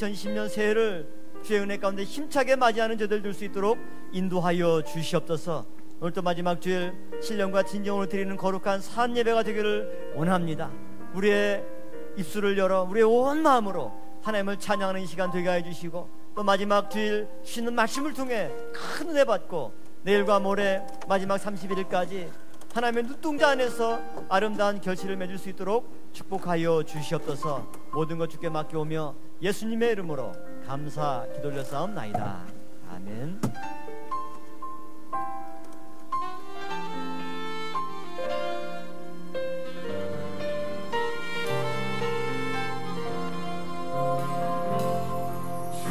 2010년 새해를 주의 은혜 가운데 힘차게 맞이하는 저들 될 수 있도록 인도하여 주시옵소서. 오늘도 마지막 주일 신령과 진정으로 드리는 거룩한 산 예배가 되기를 원합니다. 우리의 입술을 열어 우리의 온 마음으로 하나님을 찬양하는 이 시간 되게 해주시고, 또 마지막 주일 주시는 말씀을 통해 큰 은혜 받고 내일과 모레 마지막 31일까지 하나님의 눈동자 안에서 아름다운 결실을 맺을 수 있도록 축복하여 주시옵소서. 모든 것 주께 맡겨오며 예수님의 이름으로 감사 기도 올려싸움나이다. 아멘. 주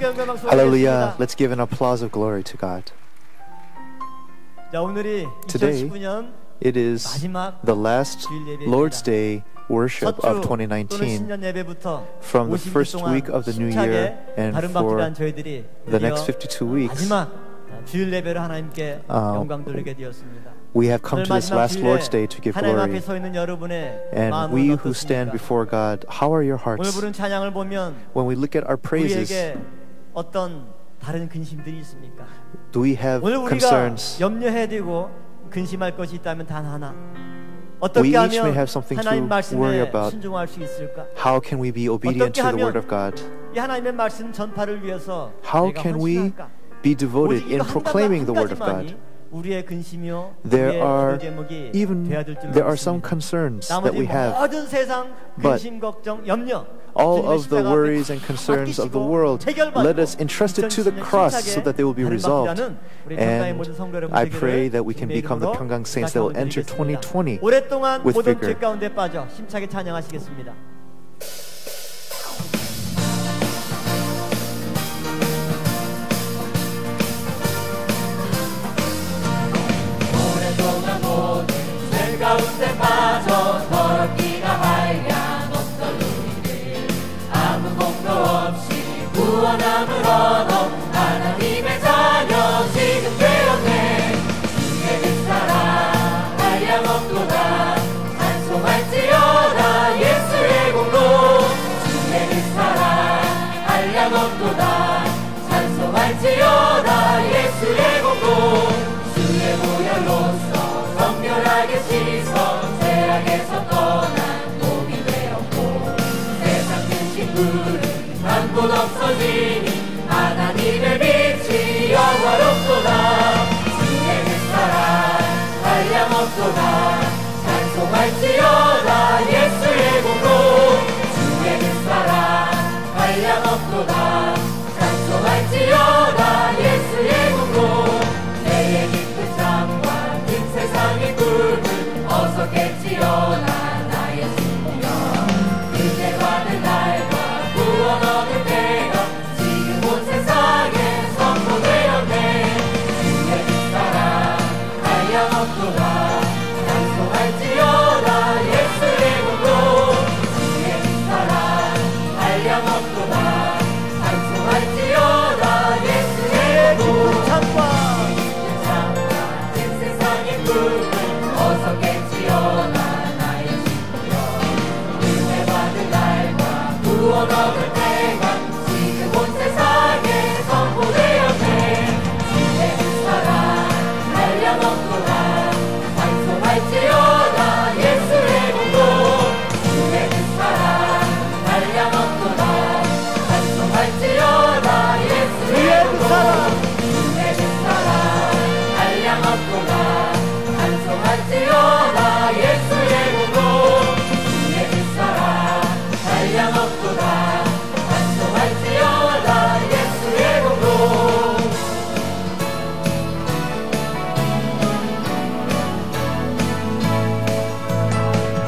주님께 영광 박수 Hallelujah. 올리겠습니다. Let's give an applause of glory to God. 자, 오늘이 Today, 2019년 It is 마지막 the last 주일 예배입니다. Lord's Day worship 첫 of 주 또는 2019. 신년 예배부터 From the 50일 first 동안 week of the new 힘차게 year and 다른 for 박들한 저희들이 the 드디어 next 52 weeks, 마지막 주일 예배를 하나님께 영광 돌리게 되었습니다. we have come 오늘 to this 마지막 last Lord's Day to give 하나님 앞에 glory. 서 있는 여러분의 And 마음은 we who stand 어떻습니까? before God, how are your 오늘 hearts? 부른 찬양을 보면 When we look at our praises, 우리에게 어떤 다른 근심들이 있습니까? do we have 오늘 우리가 concerns? 염려해야 되고 근심할 것이 있다면 단 하나. We 어떻게 each may 하면 have something 하나님 to worry 말씀에 about. 순종할 수 있을까? How can we be obedient to the Word of God? 이 하나님의 말씀 전파를 위해서 How 내가 can we 헌신할까? be devoted 오직 in 이거 proclaiming the 한 Word of God? 가지만이 우리의 근심이요 There 우리의 are 기도 제목이 even 되어야 될 줄 there are some 믿습니다. concerns that 나머지 we have. 모든 세상 But 근심, 걱정, 염려 All 주님의 of the 십자가 앞에 worries and concerns of the world, let us entrust it to the cross so that they will be resolved. And I pray that we can become the Pyeonggang saints that will enter 2020 오랫동안 with 모든 죄 vigor. 가운데 빠져 힘차게 찬양하시겠습니다. 오랫동안 모든 죄 가운데 빠져 더럽기가 하얀 없던 우리들 아무 공로 없이 구원함을 얻어 하나님의 자녀 지금 되었네. 주의 그 사랑 한량없도다 찬송할지어다 예수의 공로 주의 그 사랑 한량없도다 찬송할지어다 예수의 공로 주의 보혈로서 성결하게 씻어 죄악에서 떠난 복이 되었고 세상 근심들은 한 곳 없어지니 하나님의 빛이 영화롭도다 주의 그 사랑 한량없도다 찬송할지어다 예수의 공로 주의 그 사랑 한량없도다 찬송할지어다 예수의 공로 내의 깊은 잠과 긴 세상의 꿈을 어서 깼지어다 나의 친구여 그대 받을 날과 구원 얻을 때가 지금 온 세상에 선포되었네. 주의 그 사랑 한량없도다 찬송할지어다 예수의 공로 주의 그 사랑 한량없도다 찬송할지어다 예수의 공로 참과 진 세상의 꿈을 어서 깼지어다 나의 친구여 은혜 받을 날과 구원 얻을 때가 지금 온 세상에 선포되었네. 주의 그 사랑 한량없도다 찬송할지어다 예수의 공로 주의 그 사랑 한량없도다 찬송할지어다 예수의 공로 주의 그 사랑 한량없도다 찬송할지어다 예수의 공로 주의 그 사랑 한량없도다 찬송할지어다 예수의 공로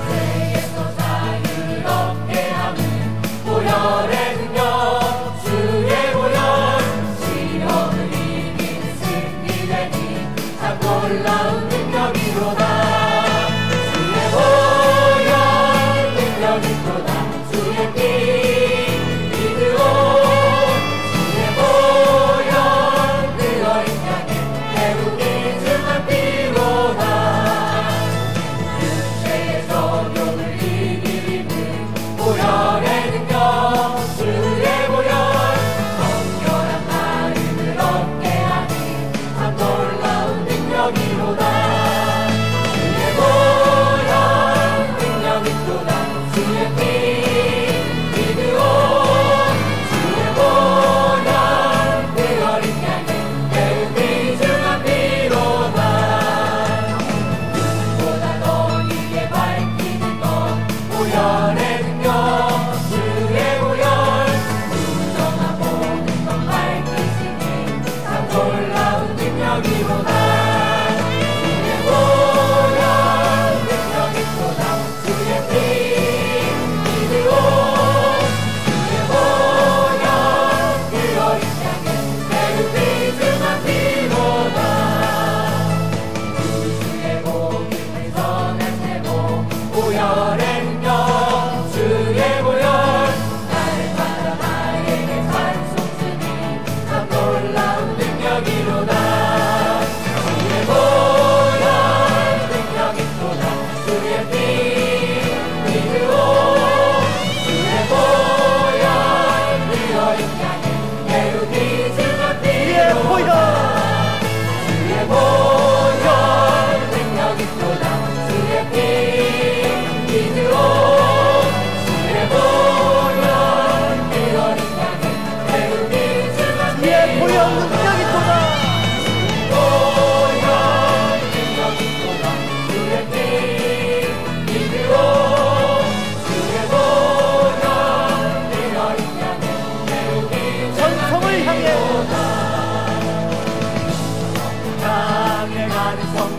죄에서 자유를 얻게 하는 보혈의 능력 주의 보혈 시험을 이기는 승리되니 참 놀라운 능력이로다 주의 보혈 능력이로다 주의 피 믿으오 주의 보혈 그어 인간의 배우기 주만 피로다 죄의 정욕을 이기는 보혈의 능력 주의 보혈 정결한 마음을 얻게 하니 참 놀라운 능력이로다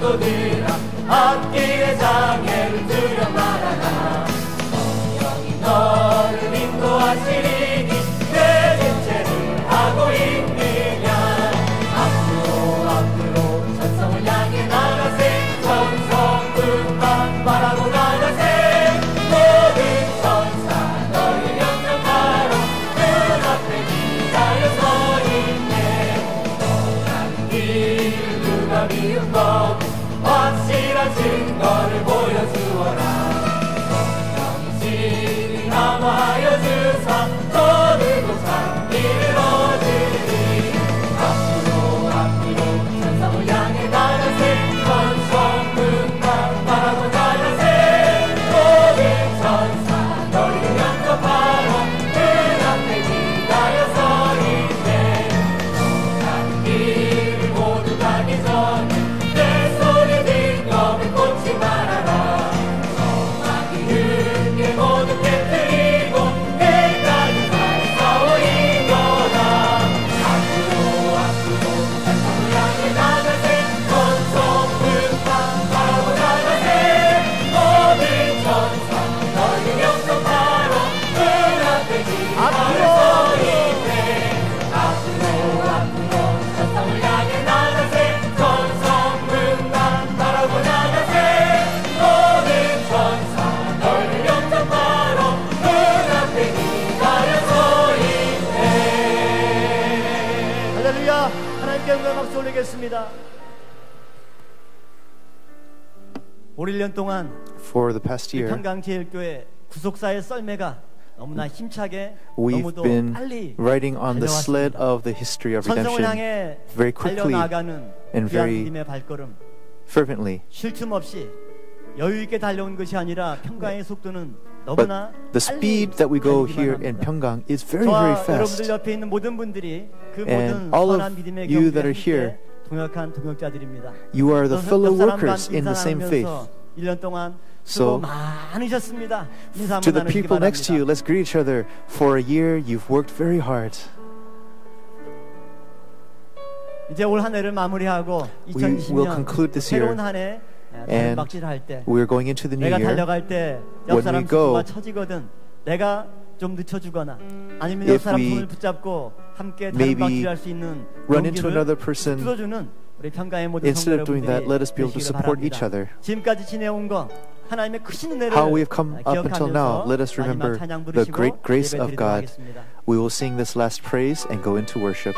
성도들아 앞길의 장애를 두려 말아라. 성령이 너를 인도하시리니 내 지체를 하고 있느냐. 앞으로 천성을 향해 나가세. 천성문만 바라고 나가세. 모든 천사 너를 영접하러 그 앞에 기다려 서 있네. 떠나는 길 누가 미움거든 확실한 증거를 보여주어라. 성령이 진리 남아하여 주사 저들도 참 길을 얻으리. 앞으로 천성을 향해 나가세. 천성문만 바라고 나가세. 모든 천사 너를 영접하러 그 앞에 기다려 서 있네. 떠나는 길을 모두 가기 전에 내 손에 든 검을 꽂지 말아라. 소망이 늦게 모두 깨뜨리고 끝까지 잘 싸워이거라. 앞으로 천성을 향해 나가세. 천성문만 바라고 나가세. 모든 천사 너를 영접하러 그 앞에 기다려 서 있네. 앞으로 천성을 향해 나가세. 천성문만 바라고 나가세. 모든 천사 너를 영접하러 그 앞에 기다려 서 있네. 할렐루야. 하나님께 영광 박수 올리겠습니다. 올 1년 동안 For the past year, 평강제일교회 구속사의 썰매가 너무나 힘차게 we've 너무도 been 빨리 riding on the sled 달려왔습니다. of the history of 천성을 redemption 향해 very quickly 달려나가는 and 귀한 very 믿음의 발걸음, fervently. 쉴 틈 없이 여유 있게 달려온 것이 아니라 평강의 속도는 너무나 But the speed that we go here in Pyeonggang is very, very 저와 여러분들 fast. 옆에 있는 모든 분들이 그 And 모든 all of 선한 믿음의 you 경주에 that are here, 함께 동역한 동역자들입니다. You are the fellow 옆 사람과 workers in the same faith. 1년 동안 So, 수고 많으셨습니다. 인사 to 한번 the people 나누시기 next to you, 바랍니다. let's greet each other. For a year, you've worked very hard. 이제 올 한 해를 마무리하고 We will 2020년 conclude this year, 새로운 한 해 and 발박질을 할 때 we're going into the new 내가 year. 달려갈 때 옆 When 사람 we go, 속도가 처지거든 내가 좀 늦춰주거나 아니면 옆 if 사람 we 손을 붙잡고 함께 다른 maybe 박질을 할 수 있는 run into 용기를 another person, 뜯어주는 우리 평강의 모든 instead of 성도 doing that, 여러분들이 let us be able to 되시기를 support each 바랍니다. other. 지금까지 지내온 거 하나님의 크신 은혜를 How we have come up until now, 기억하면서 let us remember 마지막 찬양 the 부르시고 great grace of 예배드리도록 God. 하겠습니다. We will sing this last praise and go into worship.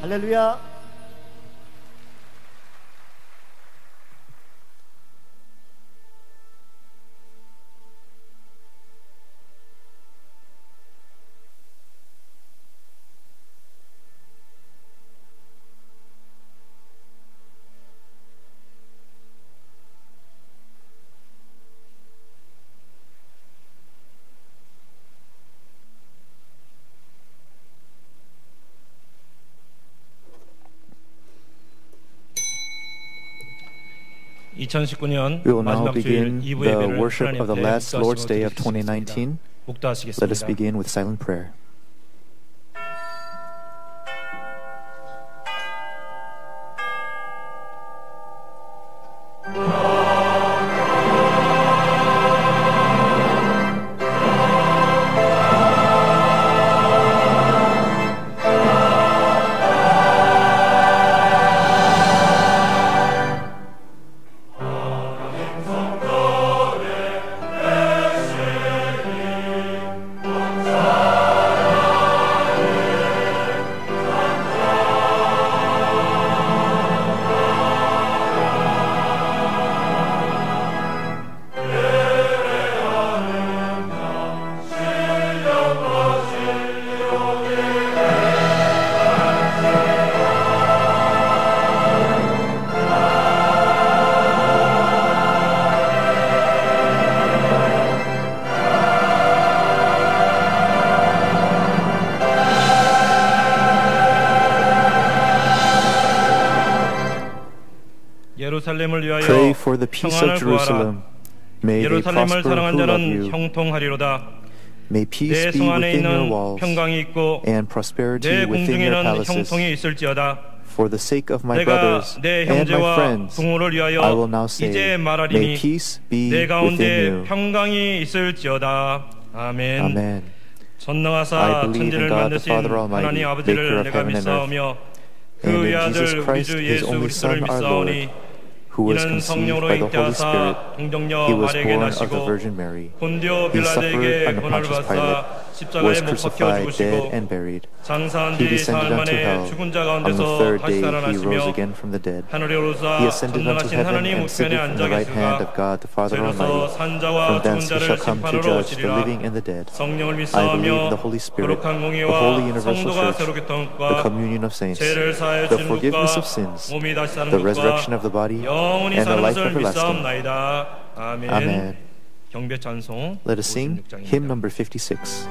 할렐루야. We will now begin the worship of the last Lord's Day of 2019. Let us begin with silent prayer. Pray for the peace of Jerusalem. May they prosper who love you. May peace be within your walls and prosperity within your palaces. For the sake of my brothers and my friends, I will now say, may peace be within you. Amen. I believe in God the Father Almighty, maker of heaven and earth, and in Jesus Christ, His only Son, our Lord, who was conceived by the Holy Spirit. He was born of the Virgin Mary. He suffered under Pontius Pilate, was crucified, dead, and buried. He descended unto hell. On the third day he rose again from the dead. He ascended unto heaven and sitteth in the right hand of God the Father Almighty. From thence he shall come to judge the living and the dead. I believe in the Holy Spirit, the holy universal church, the communion of saints, the forgiveness of sins, the resurrection of the body, and the life everlasting. Amen. Let us sing hymn number 56.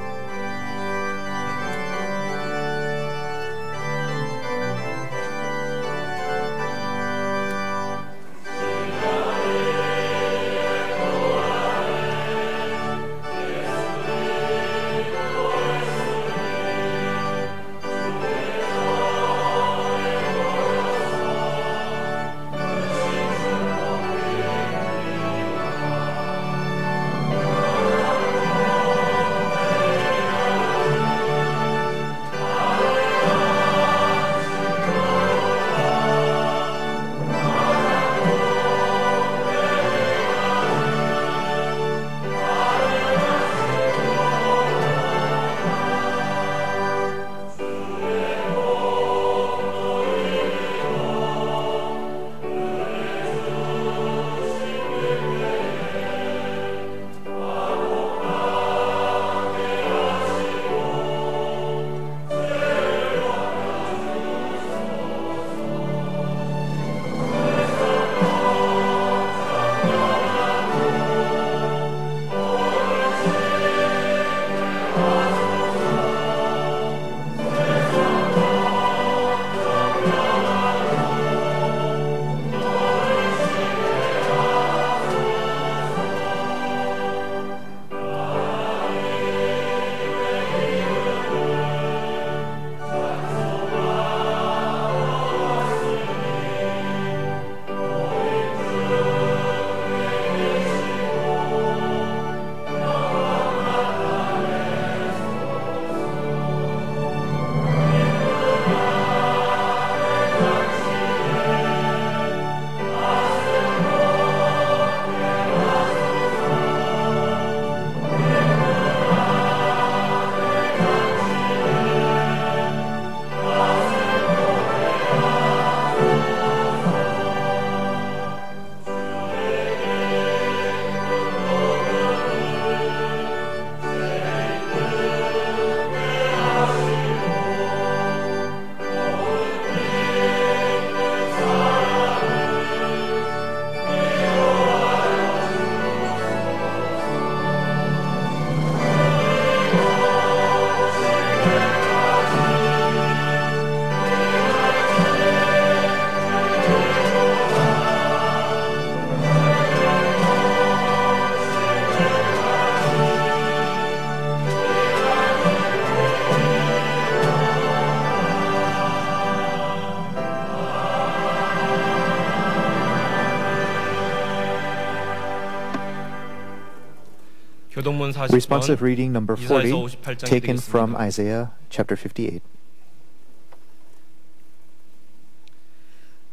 교동문 40편 Responsive reading number 이사야서 40, 58장이 taken from 되겠습니다. Isaiah chapter 58.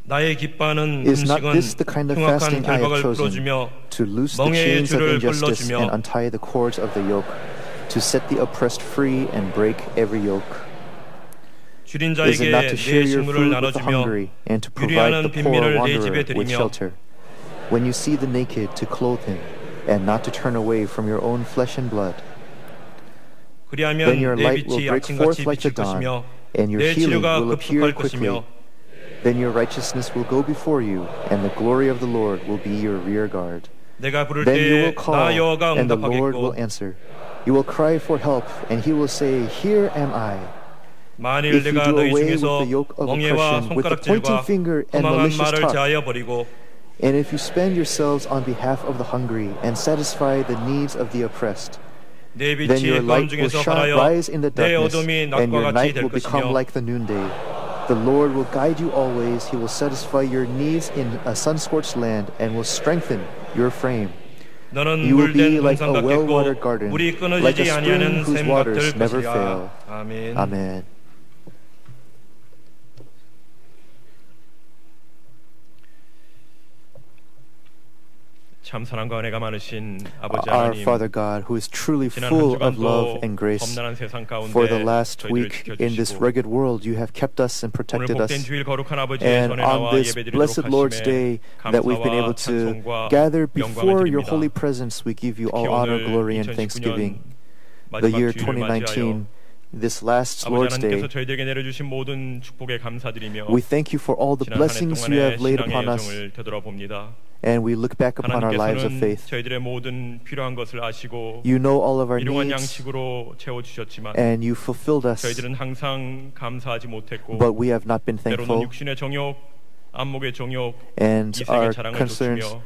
나의 기뻐하는 Is not 금식은 this the kind of 흉악한 fasting I have 결박을 chosen, 풀어주며 to loose the 멍에의 chains of 줄을 injustice and 풀어주며 untie the cords of the yoke, to set the oppressed free and break every yoke? 줄인 Is it not 자에게 to share 내 your 식물을 food with the 나눠주며 hungry and to provide 유리하는 the poor 빈민을 내 wanderer 집에 with 들이며 shelter? When you see the naked, to clothe him, and not to turn away from your own flesh and blood. 그리하면 Then your 내 light will 빛이 break 아침같이 forth like the 비칠 dawn, 것이며 and your 내 healing 치료가 will appear 급속할 quickly. 것이며 Then your righteousness will go before you, and the glory of the Lord will be your rear guard. 내가 부를 Then you 때에 will call, 나 여호와가 and the Lord will 응답하겠고 answer. You will cry for help, and He will say, Here am I. 만일 If you 내가 do 너희 away with 중에서 the yoke of 멍에와 oppression, with the pointing 손가락질과 finger and 허망한 malicious 말을 talk, 제하여 버리고 and if you spend yourselves on behalf of the hungry and satisfy the needs of the oppressed, 내 then your 빛이 light 가운데 will 중에서 rise 발하여 in the 내 darkness, 어둠이 and your 낮과 같이 night 될 will become 것이며 like the noonday. The Lord will guide you always. He will satisfy your needs in a sun-scorched land and will strengthen your frame. 너는 You will be 물된 like 동산 a well-watered 같겠고 garden, 물이 like a 끊어지지 spring 아니하는 whose 샘 waters 같을 never fail. 것이라. 아멘. Amen. 참 사랑과 은혜가 많으신 아버지 Our 하나님, Father God, who is truly 지난 한 full of love 주간도 and grace, 험난한 세상 가운데 for the last 저희들을 week in this 지켜주시고 rugged world, you have kept us and 오늘 protected 복된 us. 주일 거룩한 아버지의 And 전에 on 나와 this 예배드리도록 blessed Lord's 하심에 day that we've been 감사와 able to 찬송과 gather 영광을 before your 드립니다. holy presence, we give you all 특히 honor, 오늘 glory, and 2019년 thanksgiving. The 마지막 year 주일을 맞이하여 2019, this last 아버지 Lord's 하나님께서 Day, 저희들에게 내려주신 모든 축복에 감사드리며 we thank you for all the 지난 한 해 blessings you 동안의 have laid 신앙의 upon us, 여정을 되돌아봅니다. and we look back upon our lives of 하나님께서는 faith. 저희들의 모든 필요한 것을 아시고 You know all of our 일용한 needs, 양식으로 채워주셨지만 and you fulfilled us, 저희들은 항상 감사하지 못했고 but we have not been 때로는 thankful, 육신의 정욕, 안목의 정욕, and 이생의 our 자랑을 concerns 좇으며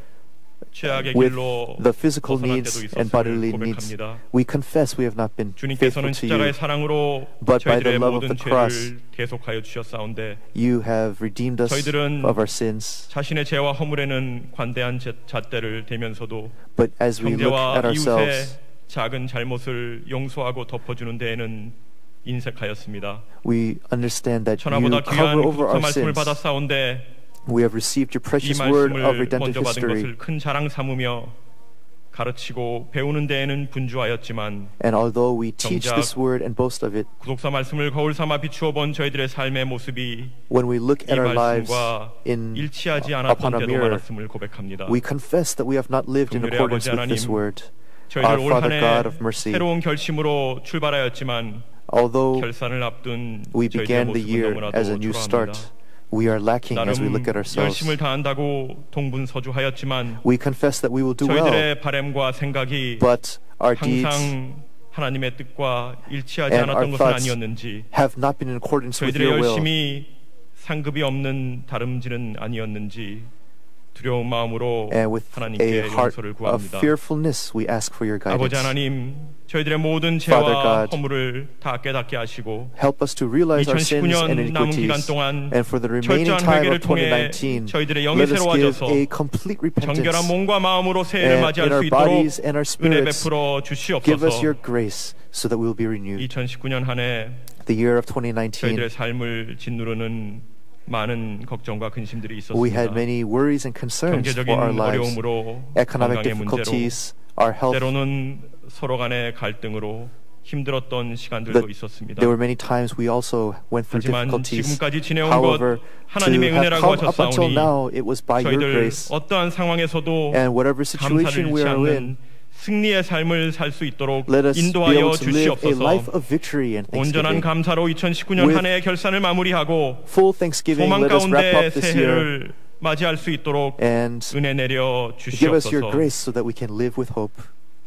최악의 with 길로 the physical 벗어난 needs 때도 and 있었음을 bodily needs. 고백합니다. We confess we have not been faithful 주님께서는 to 십자가의 you, 사랑으로 but by the 저희들의 love of 모든 the cross, 죄를 대속하여 주셨사온데 you have redeemed us 저희들은 of our sins. 자신의 죄와 허물에는 관대한 잣대를 대면서도 But as we look 형제와 at ourselves, 이웃의 작은 잘못을 용서하고 덮어주는 데에는 인색하였습니다. we understand that you 천하보다 귀한 cover over 구속사 our 말씀을 sins. 받았사온데 We have received your 이 precious word of 말씀을 redemptive 먼저 받은 history, 것을 큰 자랑 삼으며 가르치고 배우는 데에는 분주하였지만 and although we teach 정작 this word and boast of it, 구속사 말씀을 거울 삼아 비추어 본 저희들의 삶의 모습이 when we look 이 at our lives 말씀과 upon 일치하지 않았던 a 때도 mirror, 많았음을 고백합니다. we confess that we have not lived in 긍휼의 accordance 아버지 with this 하나님, word. 저희들 Our 올 Father 한해 God of mercy, 새로운 결심으로 출발하였지만 although 결산을 앞둔 we 저희들의 began the 모습은 year 너무나도 as a new start, 초라합니다. we are lacking as we 나름 look at ourselves. 열심을 다한다고 동분서주하였지만 We confess that we will do well, 저희들의 바램과 생각이 but our deeds 항상 하나님의 뜻과 일치하지 and our 않았던 것은 thoughts 아니었는지 have not been in accordance with 저희들의 your will. 열심이 상급이 없는 다름질은 아니었는지 두려운 마음으로 And with a 하나님께 heart 용서를 of 구합니다. fearfulness, we ask for your 아버지 guidance. 하나님, 저희들의 모든 Father 죄와 God, 허물을 다 깨닫게 하시고 Help us to realize our sins and 2019년 남은 기간 iniquities, 동안 and for the remaining 철저한 time 회개를 of 통해 2019, 저희들의 영이 let us give 새로워져서 a complete repentance, 정결한 몸과 마음으로 새해를 and 맞이할 in 수 our 있도록 bodies and our 은혜 spirits, 베풀어 give us your 주시옵소서. grace so that we will be renewed. 2019년 한 해 The year of 2019, 저희들의 삶을 짓누르는 많은 걱정과 근심들이 we had 있었습니다. many worries and concerns 경제적인 for our lives, 어려움으로, economic 건강의 문제로, difficulties, our health. 때로는 서로 간의 갈등으로 힘들었던 시간들도 있었습니다. There were many times we also went through 하지만 difficulties. 지금까지 지내온 However, 것 to 하나님의 have 은혜라고 come up until 하셨사오니 now, it was by your 저희들 grace. 어떠한 상황에서도 And whatever situation 감사를 we 잃지 are in, 않는 승리의 삶을 살 수 있도록 let us be 인도하여 able to live a life 주시옵소서. of victory and 온전한 thanksgiving. 감사로 2019년 한 해의 결산을 마무리하고 Full thanksgiving, 소망 let us wrap 가운데 up this year 새해를 맞이할 수 있도록 and 은혜 내려 give us your 주시옵소서. grace so that we can live with hope.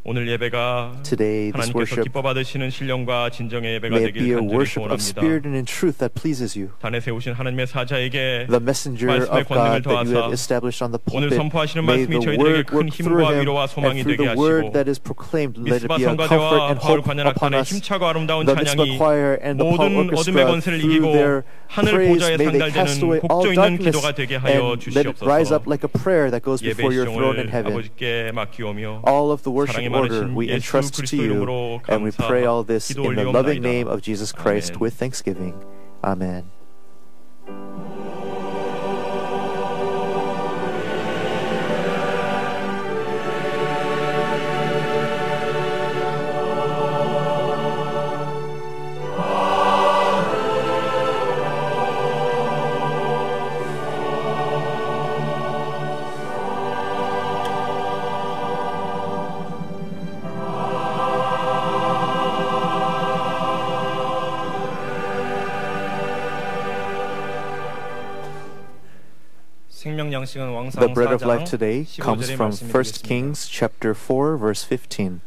오늘 예배가 Today, this 하나님께서 worship, 기뻐 받으시는 신령과 진정의 예배가 may it be 되길 a 간절히 worship of 소원합니다. spirit and in truth that pleases you. 단에 세우신 하나님의 사자에게 The messenger 말씀의 of God 권능을 that you have 더하사 established on the 오늘 pulpit, 선포하시는 may 말씀이 the 저희들에게 word 큰 work through 힘과 him, 위로와 and 소망이 through 되게 the word 하시고 that is proclaimed, let it 미스바 be a comfort 성가대와 and 바울 hope 관련 upon 악단의 us. 힘차고 아름다운 The Mitzvah 찬양이 choir and the Paul 모든 어둠의 Orchestra, 권세를 through 이기고 their 하늘 praise, 보좌에 may they cast 상달되는 away 복종 all 있는 darkness 기도가 되게 하여 and let it rise up 주시옵소서. like a prayer that goes before your throne in 예배 heaven. 아버지께 맡기오며 All of the worship 사랑의 order we entrust to you, and we pray all this in the loving name of Jesus Christ with thanksgiving. Amen. The bread of life today comes from 1 Kings chapter 4 verse 15.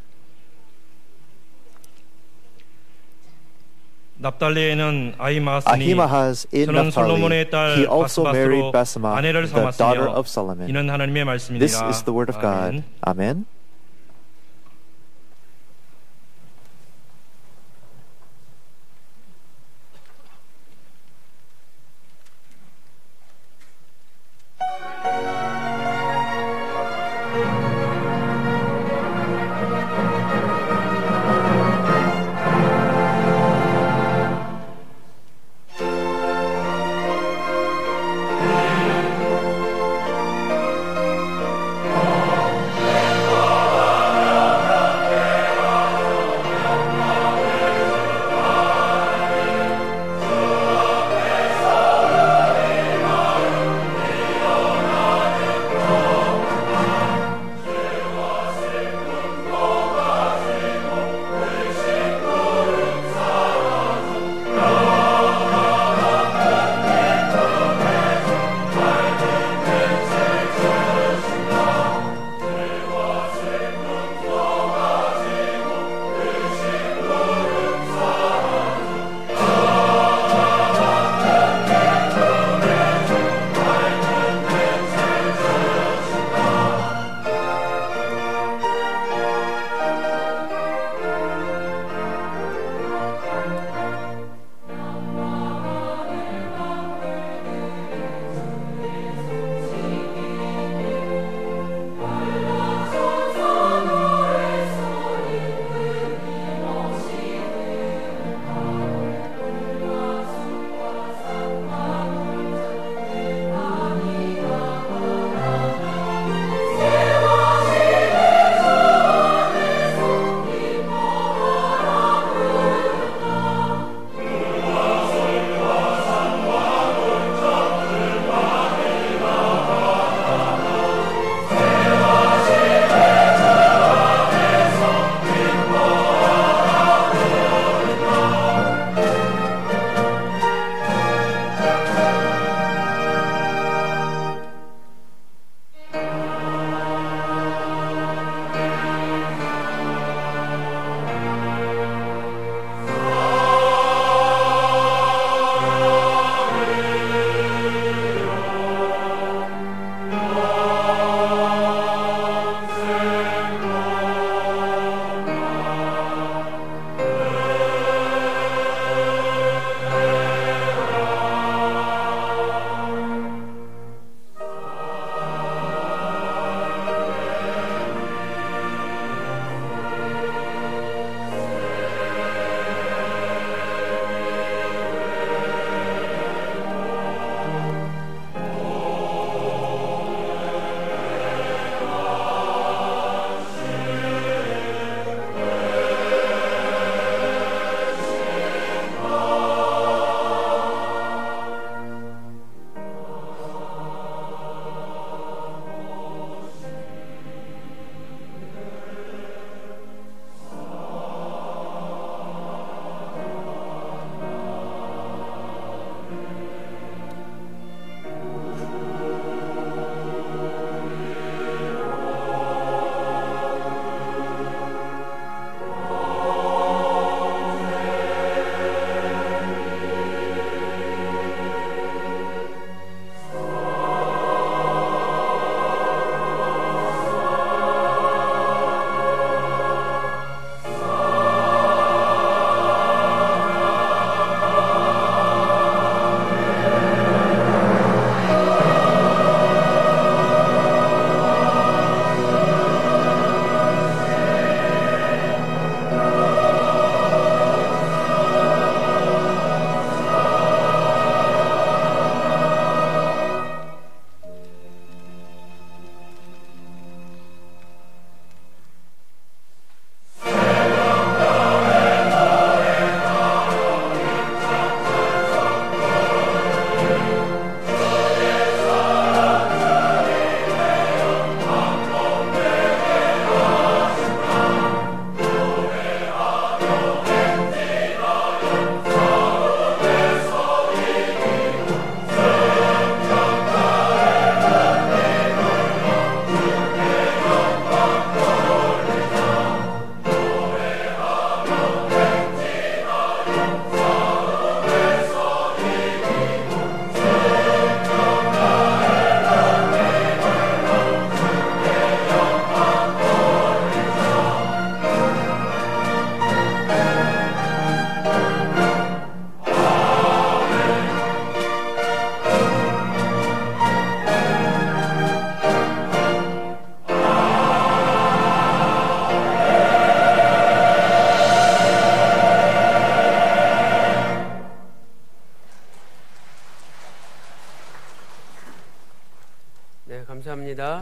Ahimaaz in Naphtali, he also married Basemath, the daughter of Solomon. This is the word of God. Amen.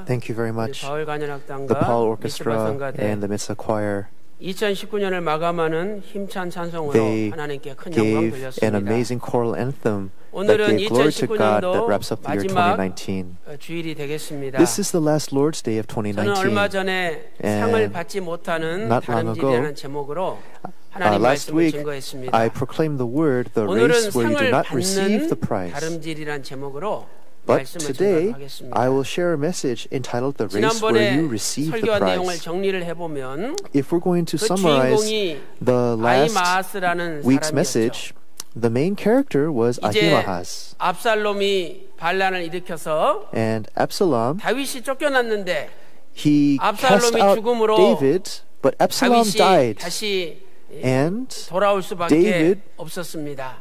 Thank you very much. 바울 The 관현악단과 Paul 미스바 Orchestra 성가대 and the Missa Choir, 2019년을 마감하는 힘찬 찬송으로 they 하나님께 큰 영광 gave an 돌렸습니다. amazing choral anthem that 오늘은 gave glory to God that 2019년도 wraps up the year 마지막 2019. 주일이 되겠습니다. This is the last Lord's Day of 저는 얼마 2019. 전에 And 상을 받지 못하는 not long 다름질이라는 제목으로 하나님 Last 말씀을 week, 증거했습니다. I proclaimed the word, the 오늘은 race where you do 상을 not receive the 받는 prize. 다름질이라는 제목으로 But 말씀을 today, 증거하겠습니다. I will share a message entitled The Race Where 지난번에 You Receive the 설교한 내용을 Prize. 정리를 해보면 If we're going to 그 summarize 주인공이 the last 아히마아스라는 week's 사람이었죠. message, the main character was 이제 Ahimaaz. 압살롬이 반란을 일으켜서 And Absalom, 다윗이 쫓겨났는데 he cast 압살롬이 out 죽음으로 David, but Absalom 다윗이 died. 다시 And 돌아올 수밖에 David 없었습니다.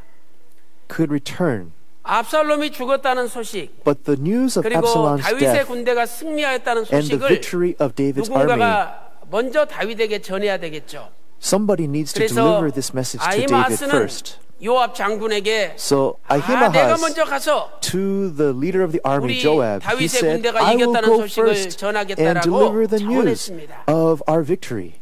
could return. 압살롬이 죽었다는 소식 But the news of 그리고 Absalom's 다윗의 death 군대가 승리하였다는 and the 소식을 victory of David's army, 누군가가 먼저 다윗에게 전해야 되겠죠. somebody needs to 그래서 deliver this message to David 아히마아스는 first. 요압 장군에게 So 내가 Ahimaaz, 먼저 가서 to the leader of the army, 우리 Joab, he 다윗의 said, 군대가 I will 이겼다는 go 소식을 first and 전하겠다라고 deliver the news 자원했습니다. of our victory.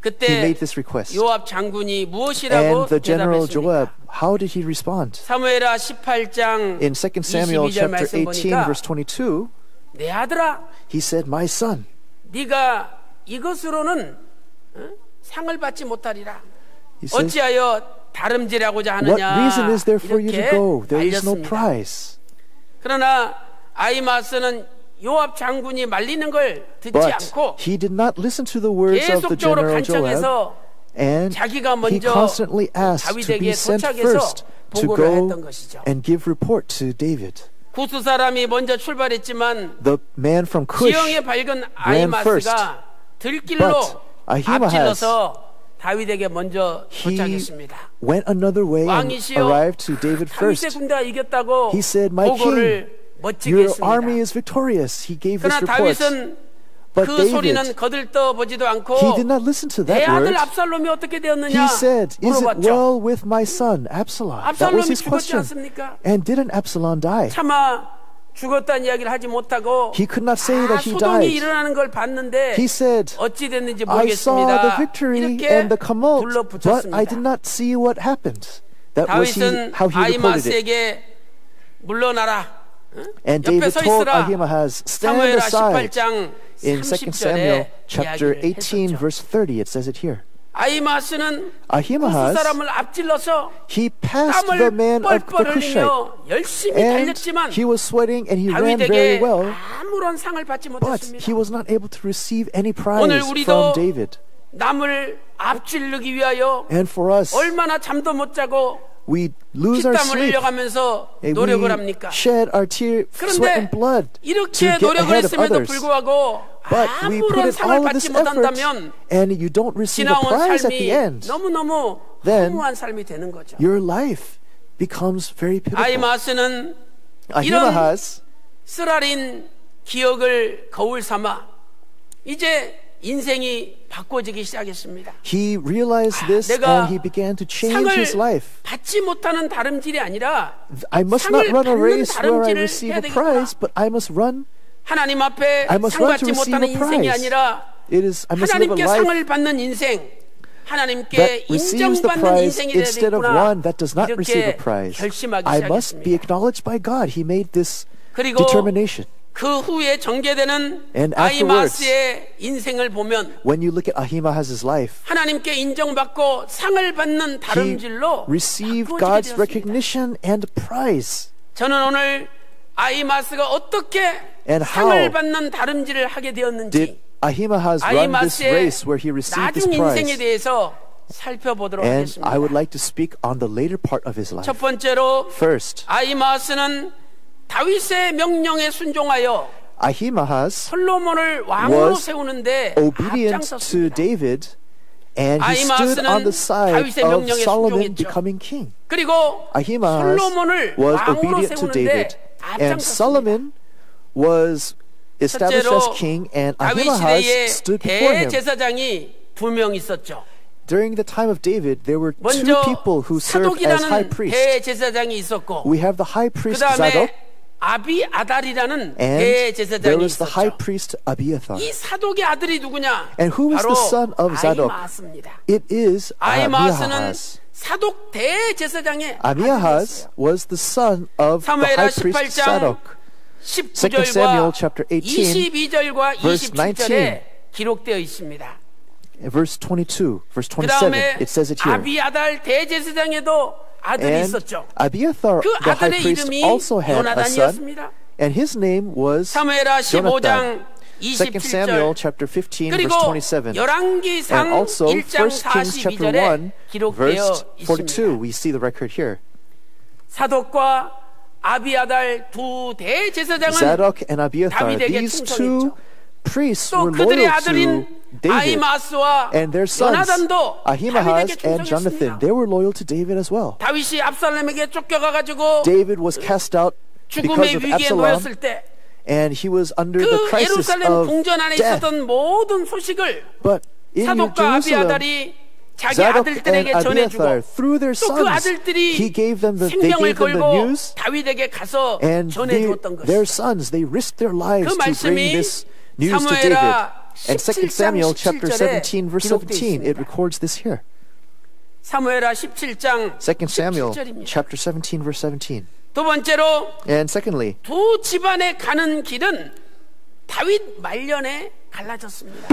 He 그때 made this request. 요압 장군이 무엇이라고 And the general Joab, 대답했습니까? how did he respond? 사무엘하 18장 In 2 Samuel 22절 chapter 말씀 18, 보니까 verse 22, 내 아들아 he said, My son, 네가 이것으로는 상을 받지 못하리라. he says, 어찌하여 다름질하고자 what 하느냐 reason is there for you to 이렇게 go? There is no 말렸습니다. prize. 그러나 아히마아스는 요압 장군이 말리는 걸 듣지 But 않고 he did not listen to the words of the 계속적으로 general Joab, 간청해서 and 자기가 he 먼저 constantly asked to be 다윗에게 sent 도착해서 first to 보고를 했던 go 것이죠. and give report to David. 구스 사람이 먼저 출발했지만 The man from Cush, 지형의 밝은 ran first. 아히마아스가 들길로 But Ahimaaz, 앞질러서 다윗에게 먼저 he 도착했습니다. went another way and 왕이시여 arrived to David 다윗의 first. 군대가 이겼다고 He said, My 보고를 멋지게 Your army 했습니다. is victorious. He gave this 그러나 report. 다윗은 But 그 David, 소리는 거들떠 보지도 않고 he did not listen to 내 that 아들 word. 압살롬이 어떻게 되었느냐 He said, Is it 물어봤죠. well with my son, Absalom? That was 압살롬이 his 죽었지 question. 않습니까? And didn't Absalom die? 차마 죽었다는 이야기를 하지 못하고 He could not say that he 소동이 died. 일어나는 걸 봤는데 He said, 어찌 됐는지 I saw the 모르겠습니다. victory 이렇게 and the tumult, but I did 둘러붙였습니다. not see what happened. That was 다윗은 how he reported it. 아히마아스에게 물러나라. And 옆에 David 서 told 있으라. Ahimaaz, stand 사무엘하 aside. 18장 In 2 Samuel 30절에 chapter 이야기를 18, 했었죠. verse 30, it says it here. 아히마아스는 구스 Ahimaaz, 사람을 앞질러서 he passed the 땀을 man of the 뻘뻘 Cushite, 흘리며 열심히 and 달렸지만 he was sweating and he ran very 다윗에게 well, 아무런 상을 받지 but 못했습니다. he was not able to receive any prize 오늘 우리도 from David. 남을 앞질르기 위하여 And for us, 얼마나 잠도 못 자고 we lose our 피땀을 sleep. 흘려가면서 And 노력을 we 합니까? shed our tear, sweat 그런데 and blood to 이렇게 get 노력을 ahead of 했음에도 others. 불구하고 But we put 아무런 in 상을 all of 받지 this effort 못한다면 and you don't receive a 지나온 prize at the 삶이 end. 너무너무 Then 허무한 삶이 되는 거죠. Your life becomes very pitiful. 아히마아스는 Ahimaaz, 쓰라린 기억을 거울 삼아 이제 인생이 바꿔지기 시작했습니다. he realized this 내가 and he began to change 상을 his life. 받지 못하는 다름질이 아니라 I must 상을 not run a 받는 race where I 다름질을 receive 해야 a prize, but I must run. 하나님 앞에 I must 상 run to 받지 receive 못하는 a 인생이 prize. 아니라 It is I must live a 하나님께 life 상을 받는 인생, 하나님께 that receives the 인정받는 prize 인생이 되야 instead of 되겠구나 one that does not receive a 이렇게 prize. 결심하기 I must be 시작했습니다. acknowledged by God. He made this 그리고 determination. 그 후에 전개되는 And afterwards, 아히마아스의 인생을 보면 when you look at Ahimaaz's life, 하나님께 인정받고 상을 받는 he 다름질로 received 바꾸어지게 God's 되었습니다. recognition and prize. 저는 오늘 아히마아스가 어떻게 And 상을 how 받는 다름질을 하게 Did 되었는지 Ahimaaz run this 아히마아스의 race where he received this 나중 인생에 prize? 대해서 살펴보도록 And 하겠습니다. I would like to speak on the later part of his life. 첫 번째로 First, 아히마아스는 다윗의 명령에 순종하여 Ahimaaz 솔로몬을 왕으로 was 세우는데 obedient to 앞장섰습니다. David, and he stood on the side 다윗의 of 명령에 Solomon 순종했죠. becoming king. 그리고 Ahimaaz 솔로몬을 was 왕으로 obedient to David, 세우는데 and 앞장섰습니다. Solomon was established as 첫째로 king, and 다윗 Ahimaaz 시대에 stood before him. 대제사장이 2명 있었죠. During the time of David, there were two 먼저 people who served as high 사독이라는 priests. 대제사장이 있었고 We have the high priest 그다음에 Zadok, 아비아달이라는 And there 대제사장이 was the high 있었죠. priest Abiathar. 이 사독의 아들이 누구냐? And who is 바로 the son of Zadok? 아히마아스입니다. It is 아히마아스는 Ahimaaz. 사독 대제사장의 Ahimaaz 아들이었어요. was the son of the 사무엘하 high priest 18장 Zadok. 2 Samuel 19절과 chapter 18, 22절과 verse 27절에 기록되어 있습니다. verse 22, verse 그 27, 다음에 it says it here. 아비아달 대제사장에도 아들이 And 있었죠. Abiathar, 그 the high 아들의 priest, 이름이 also had a son, 요나단이었습니다. and his name was 사무엘하 Jonathan. 15장 2 Samuel 27절 chapter 15, 그리고 verse 27. 열왕기상 And also 1 1장 Kings chapter 42절에 1, 기록되어 verse 42. 있습니다. We see the record here. 사독과 아비아달 두 대제사장은 Zadok and Abiathar, 다윗에게 these two 충성했죠. priests 또 were 그들의 loyal 아들인 to David, 아히마스와 and their sons 요나단도 Ahimaaz 다윗에게 and Jonathan, 충성했습니다. they were loyal to David as well. 다윗이 압살롬에게 쫓겨가가지고 David was cast out because 죽음의 of 위기에 Absalom, 놓였을 때 and he was under the 그 crisis 예루살렘 of 궁전 안에 death. 있었던 모든 소식을 But in 사독과 Jerusalem, 아비아달이 자기 Zadok and 아들들에게 전해주고 Abiathar, through their 또 그 sons, 아들들이 they gave them the 생명을 걸고 news, 다윗에게 가서 and 전해주었던 their 것이 sons, they risked their lives 그 to bring 말씀이 this news to David. 사무엘하 And 2 Samuel 17장 chapter 17, verse 기록되어 17, it 있습니다. records this here. 사무엘하 17장 2 Samuel 17절입니다. chapter 17, verse 17. 두 번째로 And secondly, 두 집안에 가는 길은 다윗 말년에 갈라졌습니다.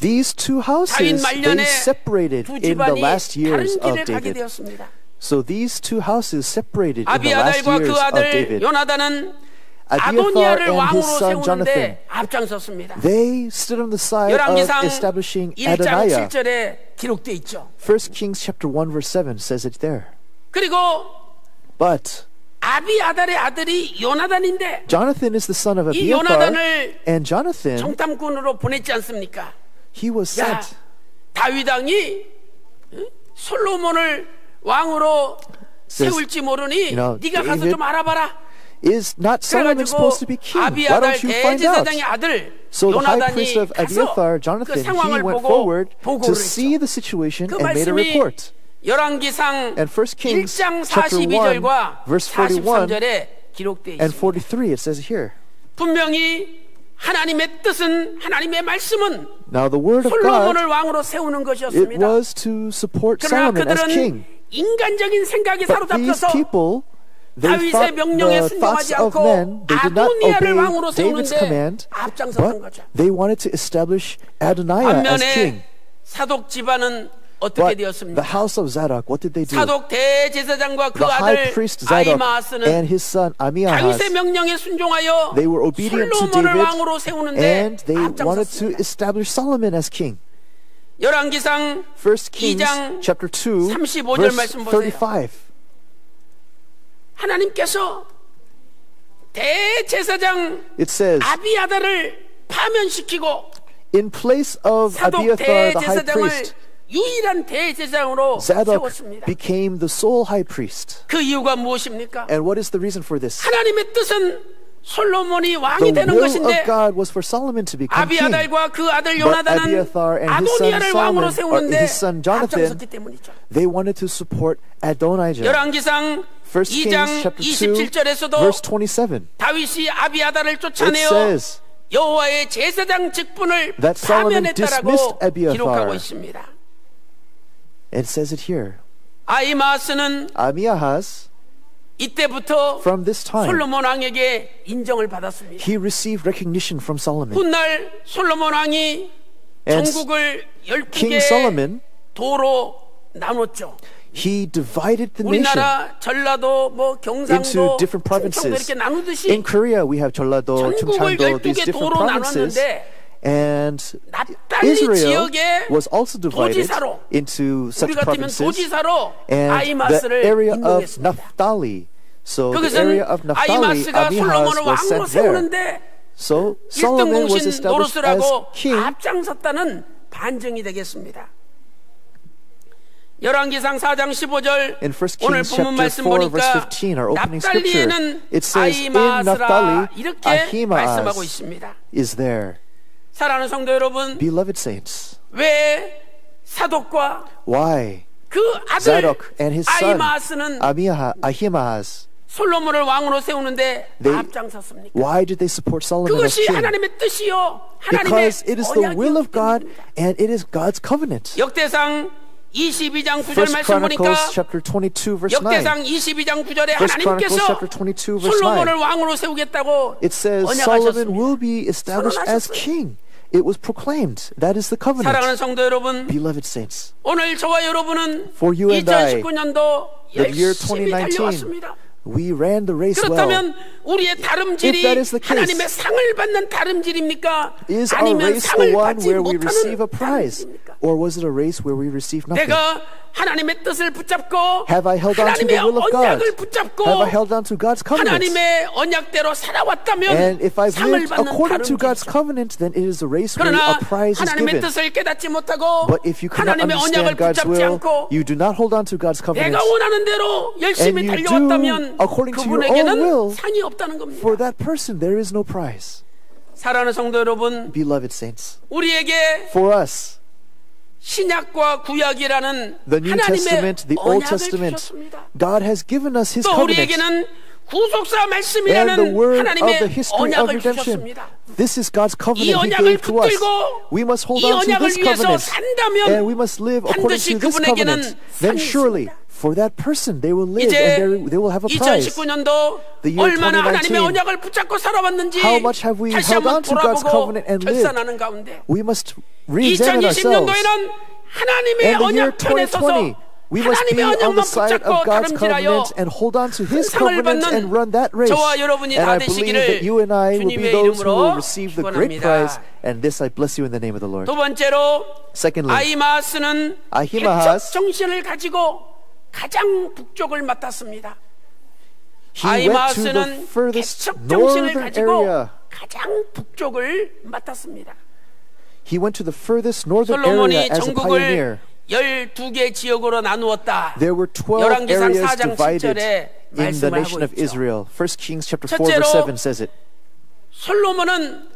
these two 다윗 houses, they 말년에 separated 두 in the 집안이 last years 다른 of 길을 가게 David. 되었습니다. So these two houses separated in the last 아비아달과 years 그 of 아들 David. 요나단은 Abiathar 아도니아를 and his 왕으로 son Jonathan, 세우는데 앞장섰습니다. they stood on the side of 열왕기상 establishing 1장 Adoniah. 7절에 기록되어 있죠. 1 Kings chapter 1 verse 7 says it there. 그리고 But 아비아달의 아들이 요나단인데 Jonathan is the son of 이 Abiathar, 요나단을 and Jonathan, 정탐꾼으로 보냈지 않습니까? he was 야, sent. 다윗 왕이 솔로몬을 왕으로 Says, 세울지 모르니 you know, 네가 가서 David 좀 알아봐라. Is not Solomon supposed to be king? Why 아비아달 don't you find out? 대제사장의 아들 So the high priest 요나단이 of 가서 Abiathar, 그 Jonathan, he 상황을 went 보고 forward to 보고를 see 했죠. the situation 그 and made a 말씀이 report. 열왕기상 And 1 Kings 1장 chapter 1 42절과 verse 41 43절에 기록되어 and 있습니다. 43 it says here. 분명히 하나님의 뜻은 하나님의 말씀은 Now the word of God, 솔로몬을 왕으로 세우는 it 것이었습니다. was to support 그러나 Solomon as king. 그들은 인간적인 생각에 But these 사로잡혀서 people, they 다윗의 thought 명령에 the thoughts 순종하지 of 않고 men, they did not 아도니아를 obey 왕으로 David's 세우는데 command, 앞장섰던 but 거죠. they wanted to establish Adoniah as king. 반면에 사독 집안은 어떻게 But the 되었습니까? house of Zadok, what did they do? 사독 대제사장과 그 The high 아들 priest Zadok and 아히마아스는 his son Ahimaaz, 다윗의 명령에 순종하여 they were obedient to 솔로몬을 David, 왕으로 세우는데 and they wanted to 앞장섰습니다. establish Solomon as king. 열왕기상 1 Kings 2장 chapter 2 35절 verse 말씀 보세요. 35. 하나님께서 대제사장 It says, 아비아달을 파면시키고 in place of 사독 Abiathar the high 대제사장을 priest, 유일한 대제사장으로 Zadok 세웠습니다. became the sole high priest. 그 이유가 무엇입니까? And what is the reason for this? 하나님의 뜻은 솔로몬이 왕이 The 되는 will 것인데 of God was for Solomon to become king. 아비아달과 그 아들 But 요나단은 Abiathar and his son 아도니아를 왕으로 Solomon, or 세우는데 his son Jonathan, 앞장섰기 때문이죠. they wanted to support Adonijah. 열왕기상 1 2장 Kings chapter 2 27절에서도 verse 27. 다윗이 아비아달을 It 쫓아내어 says 여호와의 제사장 직분을 that Solomon dismissed 파면했다라고 Abiathar. 기록하고 있습니다. It says it here. 아히마아스는 Ahimaaz, 이때부터 from this time, 솔로몬 왕에게 인정을 받았습니다. he received recognition from Solomon. 훗날 솔로몬 왕이 And 전국을 King 12개 Solomon, 도로 나눴죠. he divided the nation 우리나라 전라도, 뭐 into 경상도, different 충청도 provinces. 이렇게 나누듯이 In Korea, we have Jeollado, 전국을 Chungcheongdo, these 12개 different 도로 provinces. 나눴는데 And 납달리 Israel 지역에 was also divided 도지사로, into such 우리 같으면 provinces. 도지사로 And the 아히마스를 area of 임명했습니다. Naphtali. So the area 그것은 of Naphtali, 아히마스가 Ahimaaz 솔로몬을 was 왕으로 sent there. 세우는데 So 1등 Solomon was 공신 established as 노릇을 하고 king. 앞장섰다는 반증이 되겠습니다. 열왕기상 4장 15절 In 1 오늘 Kings 본문 chapter 말씀 4 verse 보니까 15, our opening scripture, 납달리에는 it says in 아히마스라 Naphtali, 이렇게 말씀하고 Ahimaaz 있습니다. is there. 사랑하는 성도 여러분, Beloved saints, 왜 사독과 why 그 아들 Zadok and his son 아히마스는 Ahimaaz 솔로몬을 왕으로 세우는데 앞장섰습니까? Why did they support Solomon as 그것이 king? 하나님의 뜻이요, 하나님의 Because it is the will of 언약이었기 God 때문입니다. and it is God's covenant. 역대상 22장 9절 First 말씀 보니까 Chronicles chapter 22 verse 9. 역대상 22장 9절에 First Chronicles 하나님께서 chapter 22 verse 9. 솔로몬을 왕으로 세우겠다고 It says Solomon 언약하셨습니다. will be established as 선언하셨어요. king. It was proclaimed. That is the 사랑하는 covenant. 성도 여러분, Beloved saints, 오늘 저와 여러분은 For you and I, 2019년도 the year 열심히 2019, 달려왔습니다. we ran the race well. 그렇다면 우리의 다름질이 If that is the case, 하나님의 상을 받는 다름질입니까? Is our 아니면 race 상을 the one 받지 where we 못하는 receive a prize? 다름질입니까? Or was it a race where we receive nothing? 내가 하나님의 뜻을 붙잡고 Have I held on to 하나님의 the will of God? 언약을 붙잡고 Have I held on to God's covenant? 하나님의 언약대로 살아왔다면 And if I've 상을 lived 받는 according to God's 다름질이죠. covenant, then it is a race where 그러나 a prize is 하나님의 given. 뜻을 깨닫지 못하고 But if you cannot 하나님의 언약을 understand God's 붙잡지 will, 않고 you do not hold on to God's covenant. 내가 원하는 대로 열심히 And you 달려왔다면 do according to your own 그분에게는 will, 상이 없다는 겁니다. For that person, there is no prize. 사랑하는 성도 여러분, Beloved saints, 우리에게 for us, 신약과 구약이라는 the New 하나님의 Testament, the Old 언약을 Testament, 주셨습니다. God has given us His 또 covenant. 우리에게는 구속사 And the 말씀이라는 word of 하나님의 the history of 언약을 redemption. 주셨습니다. This is God's 이 covenant He 언약을 gave to us. 붙들고 We must hold 이 on to 언약을 this 위해서 covenant. 산다면 And we must live according 반드시 to this 그분에게는 covenant. Then 상이 surely, 있습니다. for that person, they will live 이제 and they will have a prize. 2019년도 The year 얼마나 하나님의 2019, 언약을 붙잡고 살아왔는지 how much have we 다시 held 한번 on to God's 돌아보고 covenant and lived? 결산하는 가운데 We must re-examine ourselves. 2020년도에는 하나님의 And the year 언약 편에 서서 2020, we must be 하나님의 on the 언약만 side 붙잡고 of God's 다름질하여 covenant and hold on to His 상을 covenant 받는 and run that race. 저와 여러분이 And 다 I believe 되시기를 that you and I will be 주님의 those who will 이름으로 receive the great 축원합니다. prize. And this I bless you in the name of the Lord. 두 번째로 Secondly, 아히마아스는 아히마아스, 개척 정신을 가지고 가장 북쪽을 맡았습니다. he went to the 아히마아스는 furthest 개척 정신을 northern 가지고 area. 가장 북쪽을 맡았습니다. He went to the furthest northern area 솔로몬이 as a pioneer. 전국을 12개 지역으로 나누었다. There were 12 열왕기상 areas 4장 divided 7절에 in the 말씀을 nation 하고 of 있죠. Israel. 1 Kings chapter 4 첫째로, verse 7 says it. 솔로몬은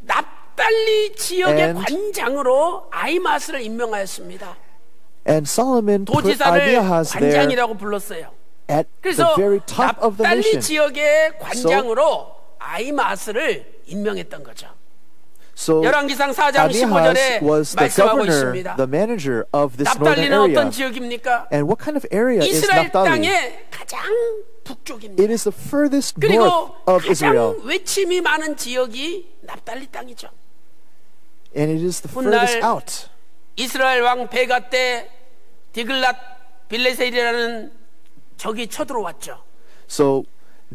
납달리 지역의 And- 관장으로 아히마아스를 임명하였습니다. And Solomon put 도지사를 Ahimaaz there 관장이라고 불렀어요. at the 그래서 very top of the 납달리 nation. 지역의 관장으로 아히마아스를 임명했던 거죠. So 열왕기상 4장 Ahimaaz 15절에 was the 말씀하고 governor, 있습니다. the manager of this northern 납달리는 area. 어떤 지역입니까? And what kind of area is 이스라엘 Naphtali? 땅의 가장 북쪽입니다. It is the furthest north 그리고 of Israel. 가장 외침이 많은 지역이 납달리 땅이죠. And it is the 훗날 furthest out. 이스라엘 왕 베가 때 디글랏 빌레셋이라는 적이 쳐들어왔죠. So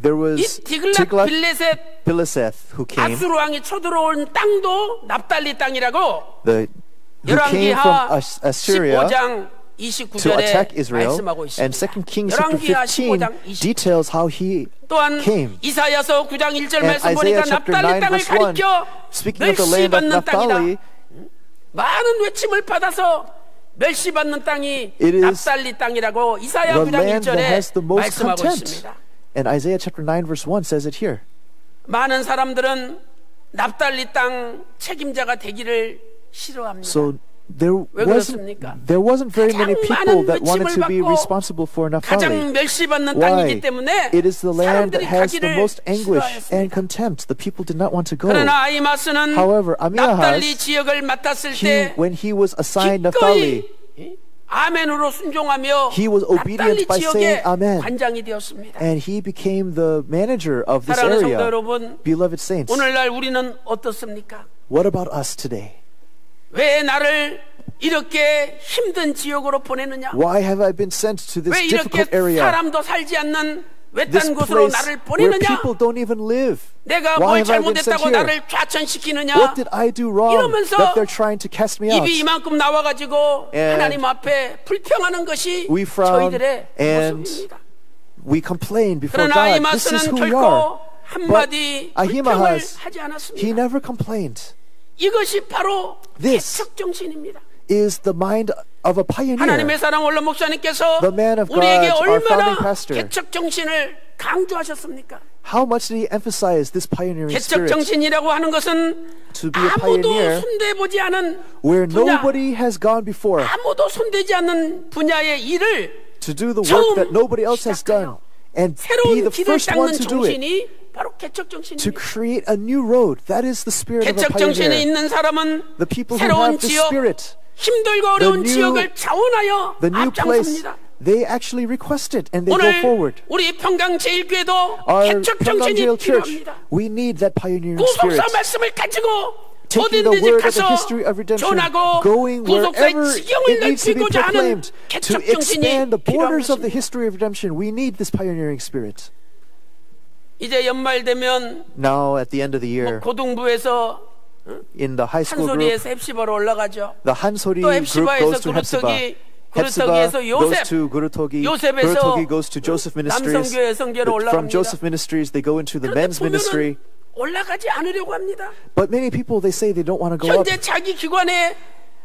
there 이 was 디글랏 빌레셋 Tiglath-Pileser who came, 아수르 왕이 쳐들어온 땅도 납달리 땅이라고 who came from 열왕기하 Assyria 15장 to 29절에 attack Israel. 말씀하고 And 있습니다. 2 Kings chapter 열왕기하 15 15장 29절. details how he 또한 came. 이사야서 9장 1절 And 말씀 보니까 Isaiah chapter 납달리 9 땅을 verse 1, 가리켜 speaking of the land of 멸시받는 Naphtali, 땅이다. 많은 외침을 받아서 멸시받는 땅이 It is 납달리 땅이라고 이사야 the 9장 land that 1절에 has the most 말씀하고 contempt. 있습니다. And Isaiah chapter 9 verse 1 says it here. 많은 사람들은 납달리 땅 책임자가 되기를 싫어합니다. So there 왜 그렇습니까? wasn't very many 가장 people 많은 that wanted to be 외침을 받고 responsible for 가장 Naphtali. 멸시받는 Why? 땅이기 때문에 It is the land that 사람들이 has the 가기를 most anguish and 싫어하였습니다. contempt. The people did not want to go. 그러나 아히마스는 However, 납달리 Ahimaaz, 지역을 맡았을 때 when he was assigned Naphtali, 기꺼이 아멘으로 순종하며 he was obedient 납달리 by 지역의 saying amen. 관장이 되었습니다. and he became the manager of this 사랑하는 성도 area. 여러분, Beloved saints, 오늘날 우리는 어떻습니까? what about us today? 왜 나를 이렇게 힘든 지역으로 보내느냐? Why have I been sent to this 왜 이렇게 difficult area? 사람도 살지 않는 This 외딴 곳으로 place 나를 where 보내느냐? people don't even live. 내가 Why 뭘 have I been sent 잘못했다고 here? 나를 좌천시키느냐? What did I do wrong 이러면서 that they're trying to cast me out? 입이 이만큼 나와가지고 And 하나님 앞에 불평하는 것이 we frown 저희들의 and 모습입니다. We complain before 그러나 God. This is 아히마스는 who we are. 결코 한마디 But 불평을 Ahimaaz, 하지 he 않았습니다. never complained. 이것이 바로 This 개척 정신입니다. is the mind of a pioneer. 하나님의 사랑 원로 목사님께서 The man of 우리에게 God, our founding 얼마나 pastor. 개척 정신을 강조하셨습니까? How much did he emphasize this pioneering 개척 spirit? 정신이라고 하는 것은 To be a 아무도 pioneer 손대보지 않은 where 분야, nobody has gone before, 아무도 손대지 않는 분야의 일을 to do the 처음 work that nobody else has 시작해요. done, and be 새로운 the 길을 first one 닦는 to do it. 정신이 바로 개척 To 정신입니다. create a new road. That is the spirit of a 개척 정신에 pioneer. 있는 사람은 The people who 새로운 have the 지역, spirit, 힘들고 어려운 지역을 자원하여 the new place, 앞장섭니다. they actually request it and they go 오늘 forward. 우리 평강제일교회도 Our 개척 Pyeonggang 정신이 Jail Church, 필요합니다. we need that pioneering spirit. 구속사 말씀을 가지고 Taking the 어딘지 word of the 가서 history of redemption, 전하고 going 구속사의 wherever 지경을 it needs to be 넓히고자 하는 proclaimed, to 개척 정신이 expand the borders of the 필요한 것입니다. history of redemption. We need this pioneering spirit. 이제 연말 되면 Now, at the end of the year, 고등부에서 in the high school group, 한소리에서 헵시바로 올라가죠. the Hansori 또 group 헵시바에서 goes to Hepzibah. 그루터기에서 Hepzibah 요셉, goes to Gurutogi. 요셉에서 Gurutogi goes to Joseph Ministries. 남성교회 성교로 From 올라갑니다. Joseph Ministries, they go into the 그런데 men's ministry. 보면은 올라가지 않으려고 합니다. But many people, they say they don't want to go up. 현재 자기 기관에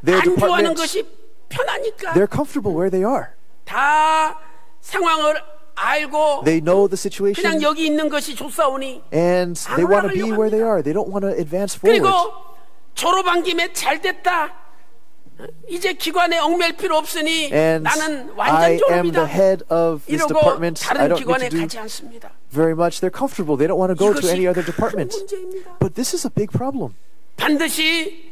Their 안주하는 department, 것이 편하니까 they're comfortable where they are. 다 상황을 알고 They know the 그냥 situation, 여기 있는 것이 좋사오니 and they want to be where they are. They don't want to advance 그리고 forward. 졸업한 김에 잘 됐다. 이제 기관에 얽매일 필요 없으니 And 나는 I 완전 am the 졸업이다. head of this 이러고 department. I 다른 don't 기관에 need to do 가지 않습니다. very much. They're comfortable. They don't want to go to 이것이 any other 큰 department. 문제입니다. But this is a big problem. 반드시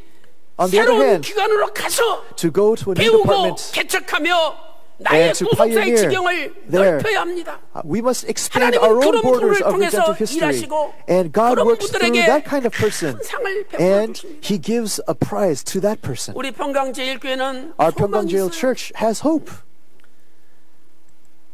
On the other 새로운 hand, 기관으로 가서 to go to a new 배우고 department, 개척하며 나의 and to 구속사의 pioneer 지경을 there, 넓혀야 합니다. we must expand 하나님은 our own 그런 borders 분을 of 통해서 redemptive history. 일하시고 And God 그런 works through 분들에게 that kind of person. 큰 상을 베풀어 And 주십니다. He gives a prize to that person. 우리 평강제일교회는 Our Pyeonggang 소망이 Jail 있어요. Church has hope.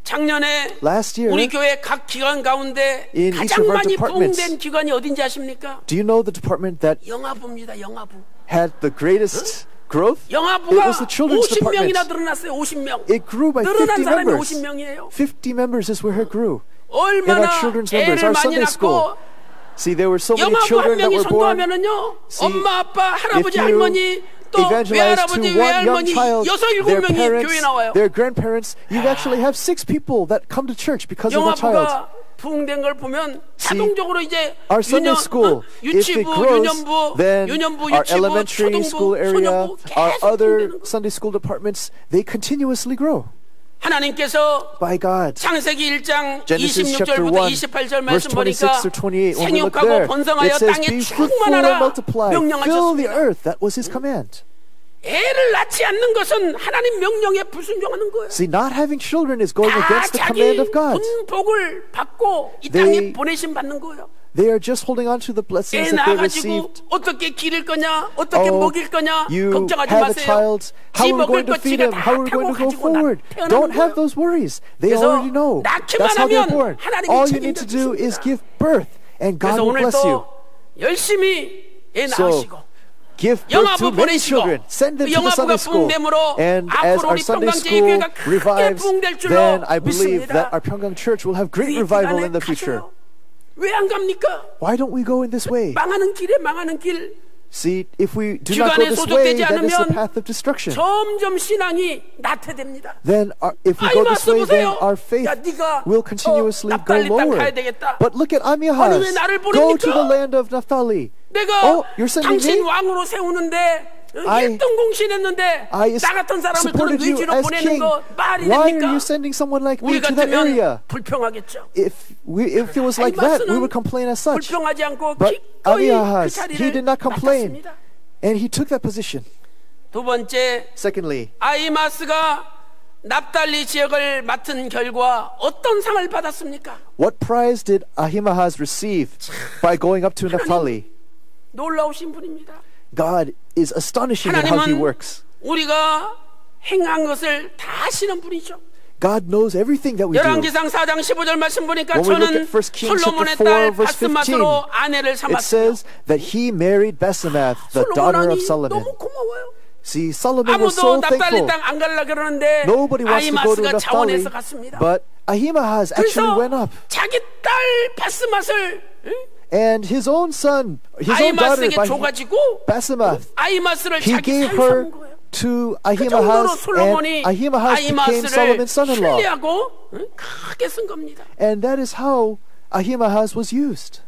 작년에 Last year, 우리 교회 각 기관 가운데 in each 가장 of our 많이 departments, 부흥된 기관이 어딘지 아십니까? do you know the department that 영아부입니다. 영아부. had the greatest growth? It 영아부가 was the children's 50명이나 department. 늘어났어요. 50명. It grew by 늘어난 50 사람이 members. 50명이에요. 50 members is where it grew. In our 얼마나 children's members, 애를 our 많이 Sunday school. 낳고 See, there were so many 영아부 한 children that 명이 were born. 선도하면은요 See, 엄마 아빠 할아버지 if you 할머니 또 evangelize 외할아버지 to one young 외할머니 child, 6-7명이 their 교회 parents, 나와요. their grandparents, you actually have 6 people that come to church because of the child. 영아부가 부흥된 걸 보면 자동적으로 이제 Our Sunday school, if it 유치부, grows, 유년부, then 유년부, our 유치부, elementary 초등부, school area, 소년부 our 계속 other 부흥되는 거예요. Sunday school departments, they continuously grow. 하나님께서 By God. 창세기 1장 Genesis chapter 26절부터 1, 28절 verse 말씀 보니까 26 or 28, when we look 생육하고 there, 번성하여 it says, 땅에 be fruitful and 충만하라 multiply, fill the 명령하셨습니다. earth. That was His command. 애를 낳지 않는 것은 하나님 명령에 불순종하는 거예요. See, not having children is going 다 against the 자기 command of God. 분복을 받고 이 They- 땅에 보내심 받는 거예요. They are just holding on to the 애 blessings that they 낳아가지고 received. 어떻게 기를 거냐 어떻게 먹일 거냐 You 걱정하지 have a 마세요. child. How 지 are we 먹을 going to 것 feed 지가 him? 다 How are we 타고 going to go 가지고 forward? 태어나는 Don't have 거예요. those worries. They 그래서 already know. 낳기만 That's how they're 하면 born. 하나님이 All you need to do 책임져 is 주십니다. give birth, and God 그래서 will 오늘 bless you. 또 열심히 애 So, 낳으시고 give birth 영아부 to many 보내시고 children. Send them to the 영아부가 Sunday school. 부흥됨으로 And as 앞으로 our 우리 Sunday school 평강제일교회가 크게 revives, 부흥될 줄로 then I believe that 믿습니다. our Pyeonggang Church will have great 이 revival 기간에 in the future. 가셔요. 왜 안 갑니까? Why don't we go in this way? 망하는 길에 망하는 길 See, if we do not go 기관에 this way, 소속되지 then it's the 않으면 path of destruction. 점점 신앙이 나태됩니다. Then if we go this 아히마스 way, then 보세요. our faith 야, 네가 will continuously go 납달리 땅 lower. 가야 되겠다. But look at 아니, Amihaz. 왜 나를 Go 보냅니까? to the land of Naphtali. 내가 you're sending 당신 me? 왕으로 세우는데 I 1등 공신했는데 I 나 같은 사람을 그런 supported you 위지로 as 보내는 king. 거 말이 Why are 됩니까? you sending someone like me 우리 to that area? 같으면 불평하겠죠. If it was like that, we would complain as such. 불평하지 않고 But 기꺼이 그 Amihaz, he 자리를 did not complain. 맡았습니다. And he took that position. 두 번째, Secondly, 아히마스가 납달리 지역을 맡은 결과 어떤 상을 받았습니까? what prize did Ahimaaz receive by going up to Naphtali? 놀라우신 분입니다. God is astonishing in how he 하나님은 works. 우리가 행한 것을 다 아시는 분이죠. God knows everything that we do. 열왕기상 4장 15절 말씀 보니까 When we look 저는 at 1 Kings 솔로몬의 chapter 4, 딸 verse 15, 바스맛으로 아내를 It 삼았으며 says that he married Basemath, the daughter of 솔로몬이 Solomon. 너무 고마워요. See, Solomon was so 아무도 납달리 thankful. 땅 안 가려고 그러는데 Nobody wants to go to 아히마스가 Naphtali, 자원해서 갔습니다. but Ahimaaz actually went 그래서 up. 자기 딸 바스맛을 And his own son, his own daughter, 아히마스에게 by 줘가지고 Basemath, 아히마스를 he 자기 gave 사위 her 삼은 거예요. to 그 정도로 Ahimaaz, and 솔로몬이 Ahimaaz became 아히마스를 Solomon's son-in-law. 신뢰하고 크게 쓴 겁니다. And that is how Ahimaaz was used.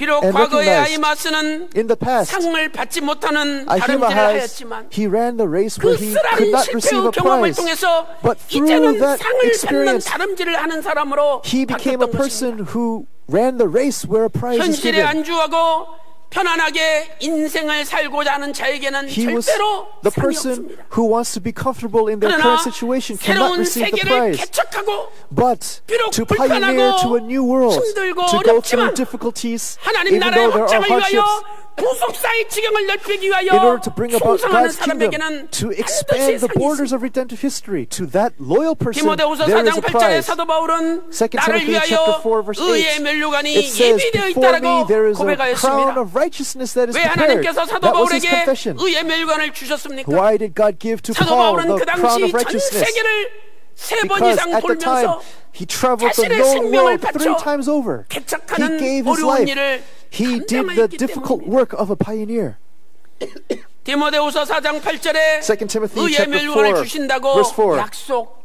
비록 and 과거의 recognized 아히마스는 in the past 상을 받지 못하는 다름질을 Ahimaaz, 하였지만 he ran the race 그 where he could 쓰라린 not receive 실패의 a 경험을 prize. 통해서 But 이제는 through that 상을 받는 experience, 다름질을 하는 사람으로 he became a 바뀌었던 person 것입니다. who ran the race where a prize is 현실에 given. 안주하고 편안하게 인생을 살고자 하는 자에게는 He was 절대로 the 상이 person 없습니다. who wants to be comfortable in their 그러나 current situation cannot 새로운 receive the 세계를 prize. 개척하고 But 비록 to pioneer to a new world, 힘들고 to go 어렵지만 through difficulties, 하나님 even 나라의 though there are 확장을 위하여 hardships, 구속사의 지경을 넓히기 위하여 in order to bring about 충성하는 God's kingdom, 사람에게는 to 반드시 expand the 상이 borders 있습니다. of redemptive history, to that loyal person, 디모데후서 there is 4장 a 8절에 prize. 사도 바울은 2 나를 Timothy 위하여 chapter 4 verse 8, 의의 면류관이 it says, 예비되어 before me 있다라고 there is a crown 고백하였습니다. of righteousness that is 왜 prepared. 하나님께서 사도 That was his 바울에게 confession. 의의 면류관을 주셨습니까? Why did God give to 사도 Paul 바울은 the 그 crown 당시 of 전 righteousness? 세계를 세 번 Because 이상 at the time 돌면서 he traveled the 자신의 known 생명을 world 3 바쳐 times over. He 개척하는 gave his 어려운 life. 일을 He did the 감당하였기 difficult 때문입니다. work of a pioneer. 디모데후서 4장 8절에 2 Timothy 의의 chapter 면류관을 4 주신다고 verse 4. 약속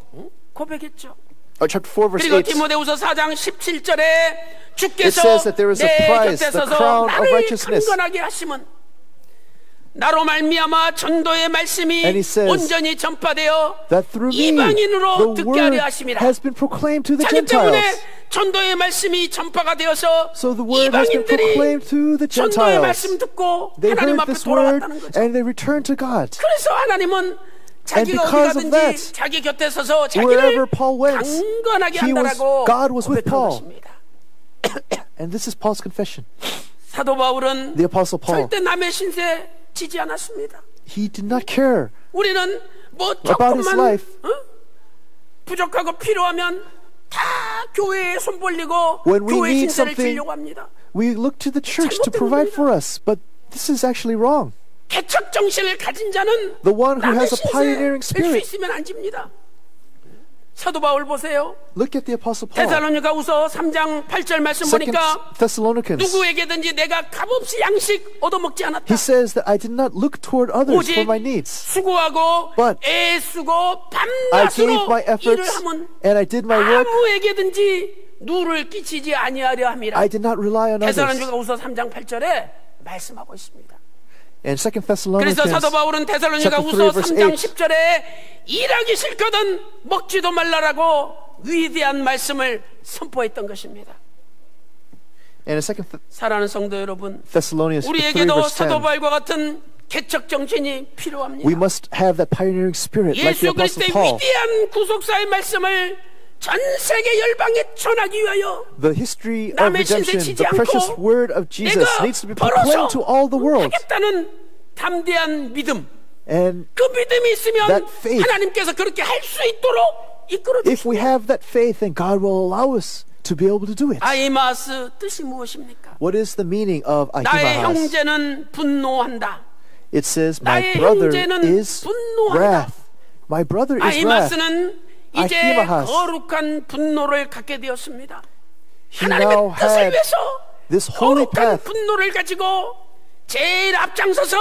고백했죠. Chapter 4 verse 그리고 8. 디모데후서 4장 17절에 It 주께서 says that there is a 내 prize, 곁에 the 서서 crown of 나를 righteousness. 강건하게 하심은 나로 말미암아 전도의 말씀이 And he says 온전히 전파되어 That through me 이방인으로 the 듣게 word 하려 하심이라. has been proclaimed to the 자기 때문에 Gentiles. 전도의 말씀이 전파가 되어서 So the word has been 이방인들이 proclaimed to the 전도의 Gentiles. 말씀 듣고 They 하나님 heard 앞에 this word 돌아왔다는 거죠. and they returned to God. 그래서 하나님은 자기가 어디 because of 가든지 that, 자기 곁에 서서 자기를 Wherever Paul went, 강건하게 God 한다라고 was with 고백한 Paul. 것입니다. And this is Paul's confession. 사도 바울은 The Apostle Paul, 절대 남의 신세 지지 않았습니다. he did not care 우리는 뭐 about his 조금만 life. 부족하고 필요하면 다 교회에 손 벌리고 When we 교회 need 신세를 something, 지려고 합니다. We look to the church to provide for us, but this is actually wrong. 개척 정신을 가진 자는 The one who 남의 has a pioneering 신세 될수 spirit. 있으면 안 집니다. 사도 바울 보세요. Look at the Apostle Paul. 데살로니가후서 3장 8절 말씀 2 보니까 Thessalonians. 누구에게든지 내가 값없이 양식 얻어먹지 않았다. He says that I did not look toward others 오직 for my needs. 수고하고 But 애쓰고 I gave 밤낮으로 my 일을 efforts 하면 and I did my work. 아무에게든지 누를 끼치지 아니하려 함이라. I did not rely on others. 데살로니가후서 3장 8절에 말씀하고 있습니다. And 2 Thessalonians 그래서 사도 바울은 데살로니가후서 chapter 3, verse 3장 8. 10절에 일하기 싫거든 먹지도 말라라고 위대한 말씀을 선포했던 것입니다. And in 2 사랑하는 성도 여러분, Thessalonians 3 우리에게도 verse 10. 사도 바울과 같은 개척 정신이 필요합니다. We must have that pioneering spirit like 예수 the Apostle 그리스도의 Paul. 위대한 구속사의 말씀을 전 세계 열방에 전하기 위하여 The history of 남의 신세 redemption, 지지 the precious 않고 word of Jesus 내가 needs to be 벌어서 proclaimed to all the world. 하겠다는 담대한 믿음, And 그 믿음이 있으면 that faith, 하나님께서 그렇게 할 수 있도록 이끌어 if we 주십니다. have that faith, then God will allow us to be able to do it. 아이마스 뜻이 무엇입니까? What is the meaning of 나의 Ahimahas? 형제는 분노한다. It says, my 나의 brother 형제는 is 분노한다. wrath. My brother is wrath. 아이마스는 이제 아히마하스. 거룩한 분노를 갖게 되었습니다. He 하나님의 now 뜻을 had 위해서 this holy 거룩한 path. 분노를 가지고 제일 앞장서서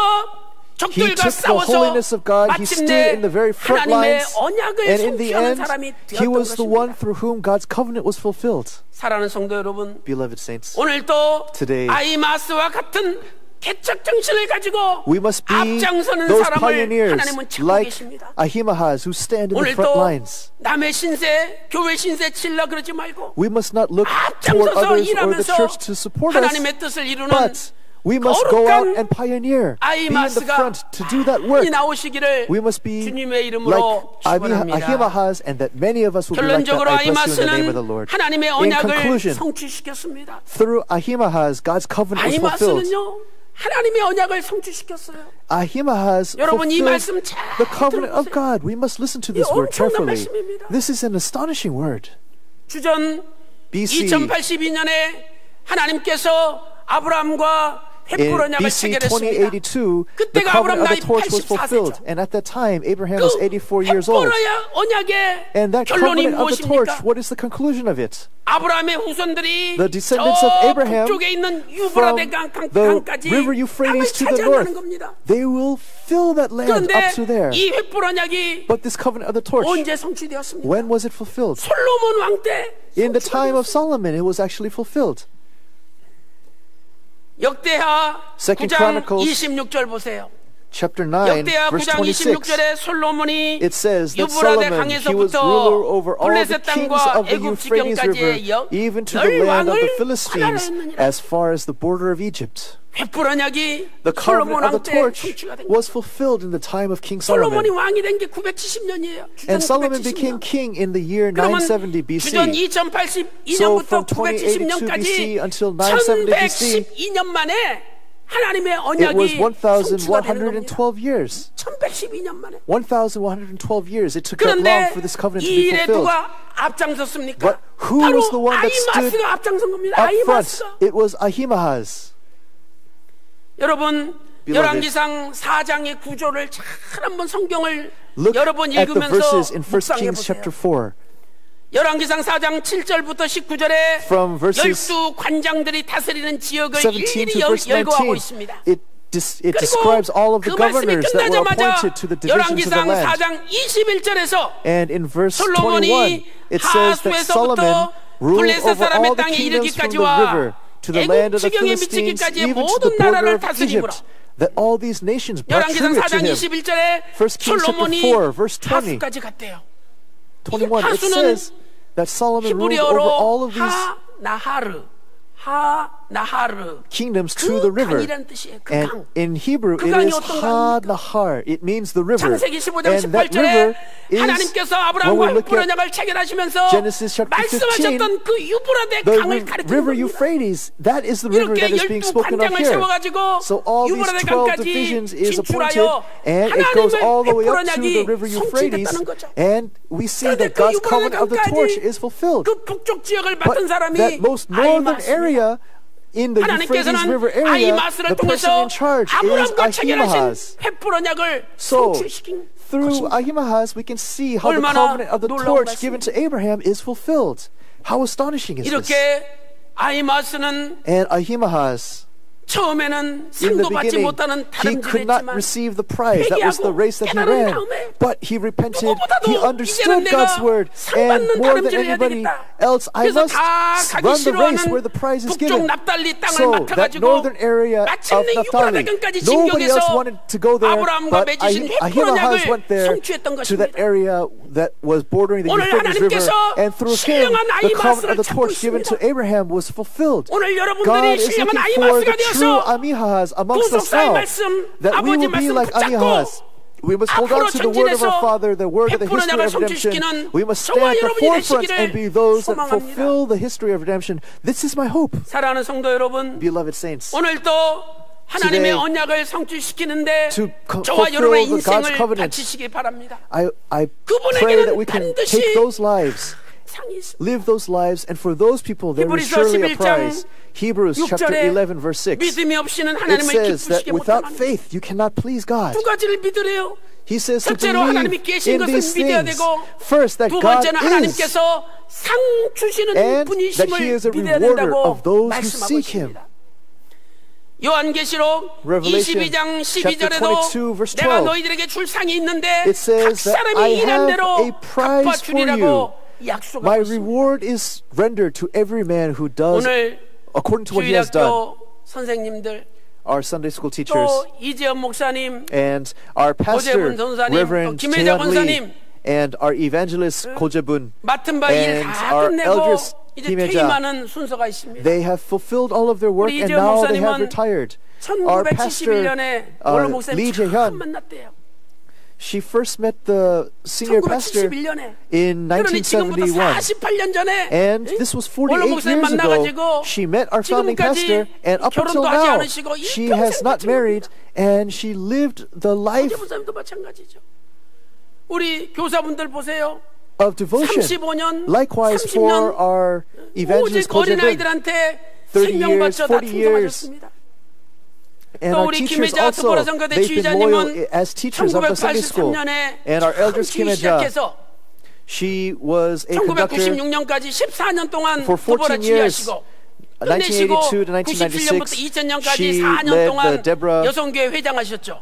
He 적들과 took the holiness 싸워서 of God. He stood 마침내 in the very front 하나님의 lines. 언약을 And in the 성취하는 end, 사람이 he 되었던 was the one 것입니다. through whom God's covenant was fulfilled. 사랑하는 성도 여러분, Beloved saints, 오늘도 Today, 아이마스와 같은 개척 정신을 가지고 we must be 앞장서는 those 사람을 pioneers 하나님은 찾고 like 계십니다. Ahimahas who stand in the front 오늘도 lines. 남의 신세, 교회 신세 칠라 그러지 말고 We must not look toward 앞장서서 others or the 일하면서 church to support us, 하나님의 뜻을 이루는 but we must go out 거룩한 and pioneer, be in the 아이마스가 front to do that work. 많이 나오시기를 We must be 주님의 like 이름으로 축원합니다. Ahimahas, and that many of us will be like that. 결론적으로 I bless you in the name of the 아이마스는 Lord. 하나님의 In 언약을 conclusion, 성취시켰습니다. through Ahimahas, God's covenant was fulfilled. 아이마스는요 하나님의 언약을 성취시켰어요. Ahimahas 여러분 이 fulfilled 말씀 잘 the covenant of 들어보세요. God. We must listen to this 이 word 엄청난 carefully. 말씀입니다. This is an astonishing word. 주전 BC 2082년에 하나님께서 아브라함과 In 횃불 언약을 BC 체결했습니다. 2082, the 그때가 covenant of 아브라함 the torch was 나이 fulfilled. 84세죠. And at that time, Abraham 그 was 84 years old. 횃불 언약의 And that 결론이 covenant of the torch, 무엇입니까? what is the conclusion of it? 아브라함의 후손들이 The descendants 저 of Abraham 북쪽에 있는 From 유브라데 the 강까지 river 땅을 Euphrates to the 차지한다는 north, 겁니다. they will fill that land 그런데 up to there. 이 횃불 언약이 But this covenant of the torch, 언제 성취되었습니까? when was it fulfilled? 솔로몬 왕 때 In the time of 성취되었습니다. Solomon, it was actually fulfilled. 역대하 Second 9장 Chronicles 26절 보세요. Chapter 9, 역대하 verse 9장 26. 26절에 솔로몬이 It says that 유브라데 Solomon, he was ruler 강에서부터 over all the 블레셋 kings 땅과 of the 애굽 Euphrates River, 지경까지의 even to the land of the 열왕을 Philistines, 하나로 as far as the border of Egypt. 횃불 언약이 The 솔로몬 covenant of 왕 the 때 torch 성취가 된 거예요. was fulfilled in the time of King 솔로몬이 Solomon. 왕이 된 게 970년이에요. And Solomon became king in the year 그러면 970 주전 BC. So 2082년부터 from 2082 BC 970년까지 until 970 BC, 1112년 만에 하나님의 it was 언약이 성취가 되는 겁니다. 1112 years. 1112년 만에. 1112 years. It took that long 그런데 for this covenant to 이 be 일에 fulfilled. 누가 앞장섰습니까? But who 바로 was the one that stood 아히마스가 앞장선 겁니다. up front? 아히마스가. It was Ahimaaz. 여러분 Beloved. 열왕기상 4장의 구조를 잘 한번 성경을 Look 여러 번 at the 읽으면서 verses in 1 묵상해 Kings chapter 보세요. 4. 열왕기상 4장 7절부터 19절에 From verses 12 관장들이 다스리는 지역을 17 일일이 to verse 열거하고 19, 있습니다. it 그리고 describes all of the 그 말씀이 governors that were 끝나자마자 appointed to the divisions of the 열왕기상 land. 4장 21절에서 And in verse 21, 솔로몬이 it says that Solomon 하수에서부터 ruled 블레셋 over 사람의 all the 땅에 kingdoms from the 이르기까지와 river to the land 애굽 of the 지경에 Philistines, 미치기까지의 even to 모든 the border 나라를 of 다스리므로 Egypt, that all these nations brought 열왕기상 tribute to 4장 him. 21절에 1 Kings chapter 솔로몬이 4, verse 20. 하수까지 갔대요. 21, it 하수는 says that Solomon ruled over all 히브리어로 of these 하나하르 kingdoms to the 그 river. 강이라는 뜻이에요. 그 And 강. in Hebrew, 그 it 강이 is 어떤 강입니까? Ha-Nahar. It means the river. 창세기 15장 And that 18절에 river is, 하나님께서 when we 아브라함과 look 횃불 at 언약을 체결하시면서 Genesis chapter 15, 말씀하셨던 그 유브라데 the 강을 가리키는 river 겁니다. Euphrates, that is the river 이렇게 that is being 12 spoken of 관장을 here. 세워가지고 So all these 유브라데 12 divisions 강까지 is appointed, 진출하여 and it goes 하나님의 all the way 횃불 up to the 언약이 river Euphrates, 성취됐다는 거죠. and we see 그런데 that 그 God's 유브라데 covenant of the torch 강까지 is fulfilled. 그 북쪽 지역을 But 맡은 사람이 that most northern 아히마스입니다. area in the Euphrates 하나님께서는 River area, 아히마스를 the person 통해서 in charge is 아브라함과 체결하신 Ahimaaz. 횃불 언약을 So, 성취시킨 through 것입니다. Ahimaaz, we can see how the 얼마나 covenant of the 놀라운 torch given to Abraham is fulfilled. How astonishing is this? 이렇게 아히마스는 And Ahimaaz, 처음에는 in the 상도 받지 beginning, 못하는 he could not 다름질을 했지만 receive the prize. That was the race that he 깨달은 ran. 다음에 But he repented. 누구보다도 He 이제는 understood 내가 God's word. 상 And 받는 more than 다름질을 해야 anybody 되겠다. else, I 그래서 must 다 가기 run the race 싫어하는 where the prize is 북쪽 given. 납달리 땅을 So that 맡아가지고 northern area of 마침내 Naphtali, 유브라데강까지 nobody else 진격해서 wanted to go there, 아브라함과 but 맺으신 횃불 Ahimaaz went 언약을 there 성취했던 to that 것입니다. area that was bordering the 오늘 Euphrates River, 하나님께서 and through him, 신령한 the covenant of 아히마스를 the torch 찾고 given to 있습니다. Abraham was fulfilled. 오늘 God 여러분들이 is 신령한 looking for 아히마스가 the true 되어서 Ahimaaz amongst us 구속사의 now, 말씀, that we 아버지 will be 말씀 like Ahimaaz. 붙잡고 We must hold on 앞으로 to the word of our 전진해서 Father, the word of the 횃불 history 언약을 of redemption. 성취시키는 We must 저와 stand at the 여러분이 forefront 되시기를 and be those that 소망합니다. fulfill the history of redemption. This is my hope, 사랑하는 성도 여러분, beloved saints. 오늘도 하나님의 Today, 언약을 성취시키는데 to 저와 여러분의 fulfill God's 인생을 covenant, 바치시기 바랍니다. I pray that we can take those lives, 상이 있습니다. live those lives, and for those people there is 히브리서 surely a 11장 prize. Hebrews chapter 6절에 11 verse 6. 믿음이 없이는 It 하나님을 says that 기쁘시게 without 못합니다. faith you cannot please God. 두 가지를 믿으래요. He says to 첫째로 하나님이 believe 계신 in 것을 these 믿어야 things. 되고 First, that 두 God 번째는 is, 하나님께서 상 주시는 and that 분이심을 He is a 믿어야 rewarder 된다고 of those who 말씀하고 seek Him. 있습니다. 요한계시록 Revelation 22장 chapter 22, 12절에도 verse 내가 12. 너희들에게 줄 상이 있는데 It 각 says that I 사람이 일한 have 대로 a prize for you. 갚아주리라고 My 약속하고 있습니다. reward is rendered to every man who does 오늘 according to what he has done. 주일학교 선생님들 Our Sunday school teachers 또 이재현 목사님 and our pastor, 고재분 전사님, Reverend 또 김혜자 Jaehyun Lee, 권사님, and our evangelist Ko Jae-bun, 맡은 바 일 and 다 our 끝내고 elders 이제 김혜자, 퇴임하는 순서가 있습니다. they have fulfilled all of their work 우리 and 이재현 now they have 목사님은 retired. Our pastor, 1971년에 원로 목사님 Lee 처음 Jae-hyun, 만났대요. she first met the senior pastor 1971년에. in 그러니 지금부터 1971. 48년 전에 And this was 48 원로 목사님 years ago. 만나가지고 She met our founding pastor, 지금까지 and up until 결혼도 하지 now, 않으시고 she 일평생 has not 같이 married, and she lived the life 이재 목사님도 마찬가지죠. 우리 교사분들 보세요. of devotion. 35년, Likewise for 30년 our evangelist 오직 Ko Jae-bun, 어린아이들한테 30 생명 years, 바쳐 다 40 years. 충성하셨습니다. and 또 our 우리 teachers 김혜자 also, 특보라성가대 they've been loyal 지휘자님은 as teachers of the Sunday school. 1983년에 And our elders Kim Hye-ja, 시작해서 she was a conductor 1996년까지 14년 동안 for 특보라 14 years. 지휘하시고 끝내시고 1982 to 97년부터 1996, 2000년까지 she 4년 led 동안 the Deborah 여성교회 회장하셨죠.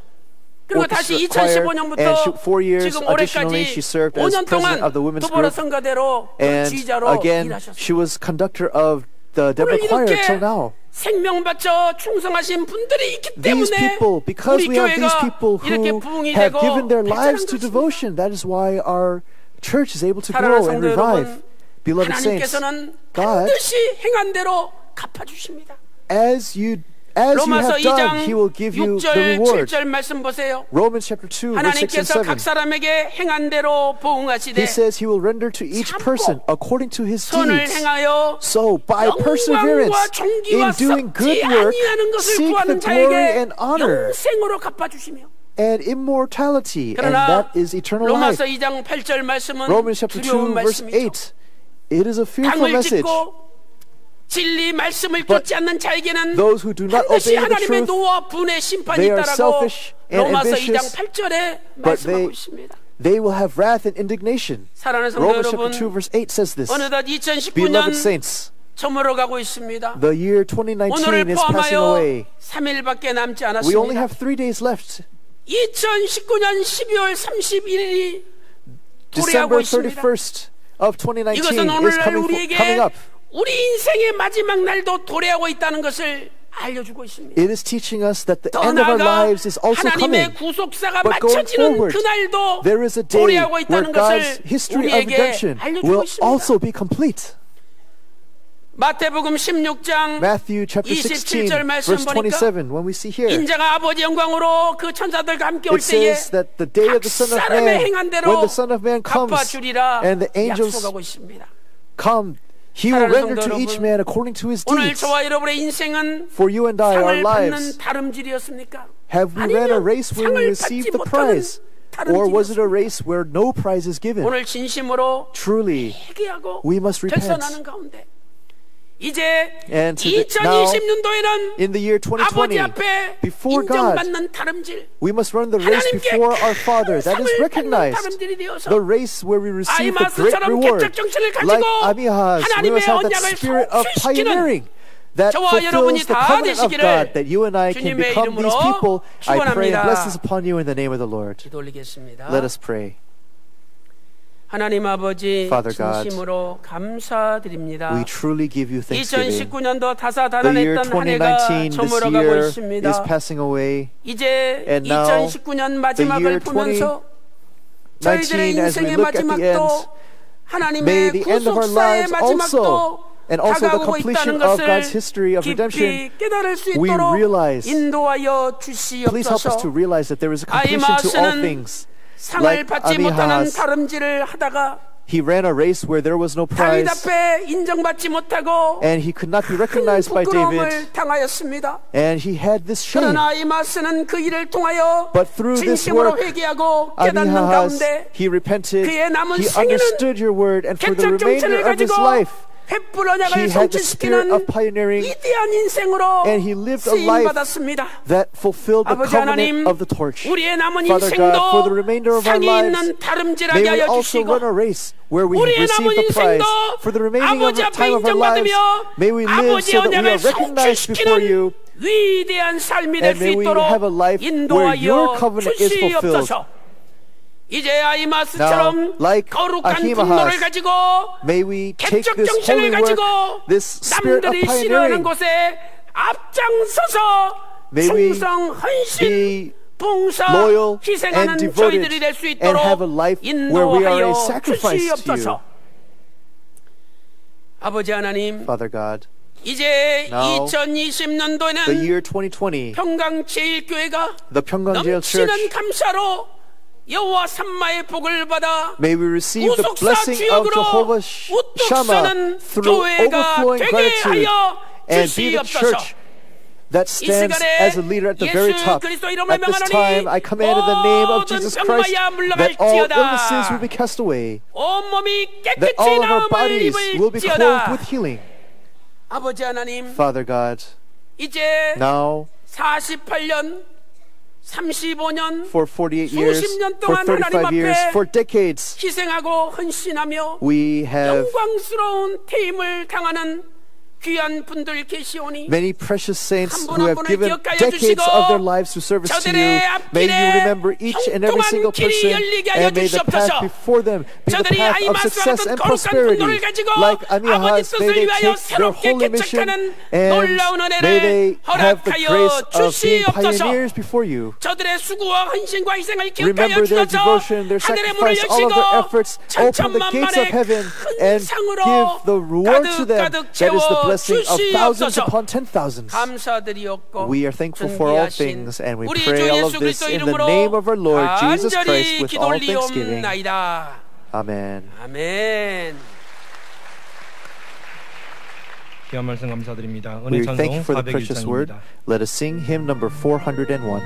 그리고 다시 Orchestra Choir, 2015년부터 and 4 years 지금 additionally 올해까지 she served as 5년 president 동안 of the women's 특보라 group. 성가대로 And 지휘자로 again, 일하셨어요. she was conductor of the Deborah choir till now. 생명 바쳐 충성하신 분들이 있기 These 때문에 people, because 우리 we have these 교회가 people 이렇게 who 부흥이 have 되고 given their lives 발전한 to 것입니다. devotion, that is why our church is able to 사랑하는 grow and 성도 revive. 여러분, Beloved saints, 하나님께서는 God, 반드시 행한 대로 갚아주십니다. as you 로마서 have done, 2장 He will give you the 6절 reward. 7절 말씀 보세요. Romans chapter 2, verse 6 and 하나님께서 7. 각 사람에게 행한 대로 보응하시되 He says He will render to each person according to his 선을 deeds. 행하여 So, by perseverance 영광과 존귀와 in doing good 썩지 work, 아니하는 것을 seek the 구하는 glory 자에게 and honor 영생으로 갚아주시며 and immortality, and 그러나 that is eternal life. 로마서 2장 8절 말씀은 Romans chapter 2, 두려운 verse 말씀이죠. 8. It is a fearful 당을 message. 짓고 진리 말씀을 But 듣지 않는 자에게는 those who do not 반드시 obey the 하나님의 truth, 노와 분의 심판이 they are 있다라고 selfish and 로마서 2장 ambitious, 8절에 but 말씀하고 있습니다. they will have wrath and indignation. 사랑하는 성도 Romans chapter 여러분, 2, verse 8 says this. 어느덧 Beloved 2019년 saints, 저물어 가고 있습니다. the year 2019 오늘을 is passing away. 포함하여 3일밖에 남지 We only 않았습니다. have 3 days left. 2019년 12월 31일이 December 도래하고 있습니다. 31st of 2019 이것은 is 오늘날 coming 우리에게 up. 우리 인생의 마지막 날도 도래하고 있다는 것을 알려주고 있습니다. It is teaching us that the 더 end of our 나아가 lives is also coming. 하나님의 구속사가 But going 맞춰지는 forward, 그날도 there is a day 도래하고 where 있다는 God's 것을 history of 우리에게 redemption 알려주고 will 있습니다. also be complete. 마태복음 16장 Matthew chapter 16, 27절 말씀 verse 보니까 27, when we see here, 인자가 아버지 영광으로 그 천사들과 함께 올 it 때에 says that the day of 각 the Son of 사람의 Man, 행한 대로 when the Son of Man comes 갚아주리라 and the angels 약속하고 있습니다. come, He will 사랑하는 render to 성도 each 여러분, man according to his 오늘 deeds. 저와 여러분의 인생은 For you and I, our 상을 lives, 받는 다름질이었습니까? have we ran a race where we 상을 received 받지 the 못하는 prize? Or was it a 다름질이었습니까? race where no prize is given? 오늘 진심으로 Truly, 회개하고 we must repent. 결단하는 가운데 이제 And now, 2020년도에는 in the year 아버지 2020, 앞에 before God, 인정받는 다름질, we must run the race 하나님께 before our Father. That is 상을 받는 recognized. 다름질이 되어서 The race where we receive the great 아이마스처럼 reward. 개척 정신을 Like 가지고 Amihaz, we 하나님의 must have that 언약을 spirit of 성취시키는 pioneering that 저와 fulfills 여러분이 the 다 covenant of 되시기를 God, that you and I can 주님의 become these 이름으로 people. I pray and 축원합니다. bless this upon you in the name of the Lord. 기도 올리겠습니다. Let us pray. 하나님 아버지 Father God, 진심으로 감사드립니다. We truly give you thanksgiving. 2019년도 The year 다사다난했던 한 해가 2019, this 저물어가고 year is 있습니다. passing away. 이제 And now, 2019년 the 마지막을 year 보면서 2019, 저희들의 as we 인생의 look at the end, 마지막도 may 하나님의 the end of our 구속사의 lives also, 마지막도 and also the 다가오고 completion 있다는 of God's 것을 history of redemption, 깊이 깨달을 수 we 있도록 realize. 인도하여 Please help us to 주시옵소서. realize that there is a completion to all things. 상을 Like 받지 못하는 Amihaz, 다름질을 하다가 he ran a race where there was no 다윗 prize, 앞에 인정받지 못하고 and he could not be recognized 큰 by David, 부끄러움을 당하였습니다. and he had this shame. 그러나 아이마스는 그 일을 통하여 But through this 진심으로 work, 회개하고 깨닫는 Amihaz, 가운데 he repented, 그의 남은 he 생애는 understood your word, and for the 개척 remainder 정신을 of his 가지고 life, 횃불 언약을 he had the spirit 성취시키는 of pioneering, 위대한 인생으로 and he lived a life 쓰임받았습니다. that fulfilled the 아버지 covenant 하나님, of the torch. 우리의 남은 Father God, for the remainder 인생도 of our 상이 lives, 있는 다름질하게 may we 하여 also 주시고 run a race where we 우리의 receive 남은 the prize. 인생도 For the remaining of 아버지 the 앞에 time of our lives, 인정받으며 may we live 아버지의 so that we 언약을 are recognized before you, 성취시키는 위대한 삶이 될 and 수 may we 있도록 have a life where your 인도하여 covenant is fulfilled. 주시옵소서. 이제 아이마스처럼 Now, like 거룩한 Ahimaaz, 분노를 가지고 may we take 개척 this holy 정신을 work, 가지고 this spirit of 남들이 싫어하는 pioneering, 곳에 앞장서서 may we 충성, 헌신, be 봉사, loyal 희생하는 and devoted 저희들이 될 수 and have a 있도록 life where we are a 인도하여 sacrifice to you. 주시옵소서. 아버지 하나님, Father God, 이제 Now, 2020년도에는 the year 2020, 평강제일교회가 the Pyeonggang-jail 넘치는 Church, 감사로 여호와 삼마의 복을 받아 may we receive the 구속사 blessing of 주역으로 Jehovah 우뚝 Shammah 서는 through 교회가 overflowing 되게 gratitude 하여 and be the 주시옵소서. church that 이 stands 시간에 as a leader at the very 예수 top. 그리스도 이름을 At this time, I command in the name of 모든 Jesus Christ 병마야 that all 물러갈지어다. illnesses will be cast away, 온몸이 that 깨끗이 all of our 나음을 bodies will be clothed 입을지어다. with healing. 아버지 하나님, Father God, 이제 now 48년 35년 for 48 years, 수십 년 for 동안 하나님 35 years, 앞에 for decades, 희생하고 헌신하며 we have 영광스러운 퇴임을 당하는 귀한 분들 계시오니 Many precious saints 한 who 분 한 have 분을 given 기억하여 decades 주시고 of their lives to service to you. 저들의 May you 앞길에 remember each and every single 형통한 길이 person, 열리게 하여 and may the path 주시옵소서. before them be the 저들이 path of 아이마스와 success 같은 and 거룩한 prosperity. 분노를 가지고 Like 아버지 Amihaz, 뜻을 may they 위하여 take their 새롭게 holy mission, 개척하는 and 놀라운 may they 은혜를 have the 허락하여 grace of being 주시옵소서. pioneers before you. 저들의 수고와 헌신과 희생을 기억하여 Remember their 주셔서 devotion, their 하늘의 문을 sacrifice, all of their 여시고 efforts. Open the gates of heaven and give the reward to them. 가득 That is the 채워 blessing of thousands 주시옵소서. upon 10,000s. 감사드리옵고 We are thankful for all 존귀하신 things, and we 우리 pray 주 all of 예수 this 그리스도 in the 이름으로 name of our Lord Jesus Christ 간절히 with all thanksgiving. 기도리옵나이다. Amen. 아멘. 귀한 말씀 감사드립니다. We 은혜 thank you 찬송 for the precious word. 401장입니다. Let us sing hymn number 401.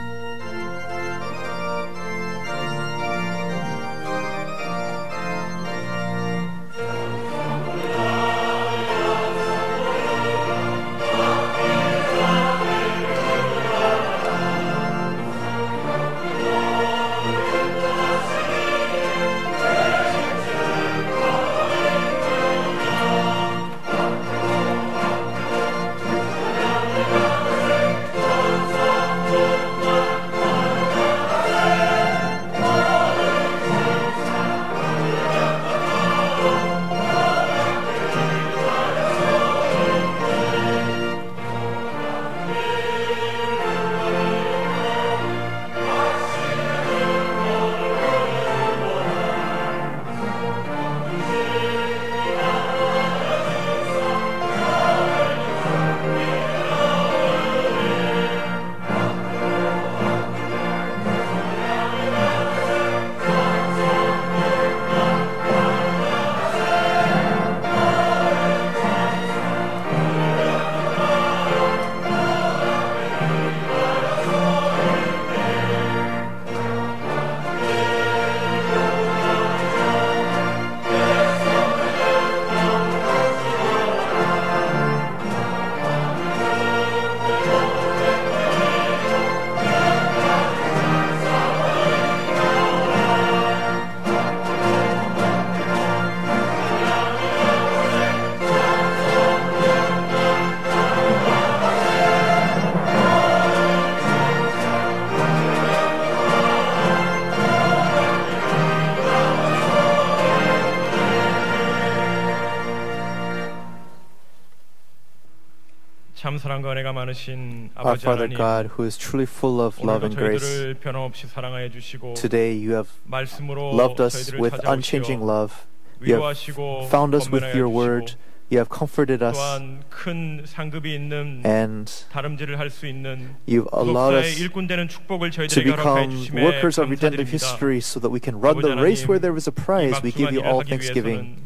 참 사랑과 은혜가 많으신 Our 아버지 Father 하나님, God, who is truly full of love 오늘도 and grace, 저희들을 변함없이 사랑하여 주시고 today you have 말씀으로 loved us 저희들을 with unchanging 찾아오시어 love. You have 위로하시고 found us with your 권면하여 word. 주시고 You have comforted us, 또한 큰 상급이 있는 and 다름질을 할 수 있는 you've allowed 구속사의 us 일꾼 되는 축복을 to 저희들에게 허락하여 become 주심에 workers of redemptive 감사드립니다. history so that we can run the race where there is a prize. We give you all thanksgiving.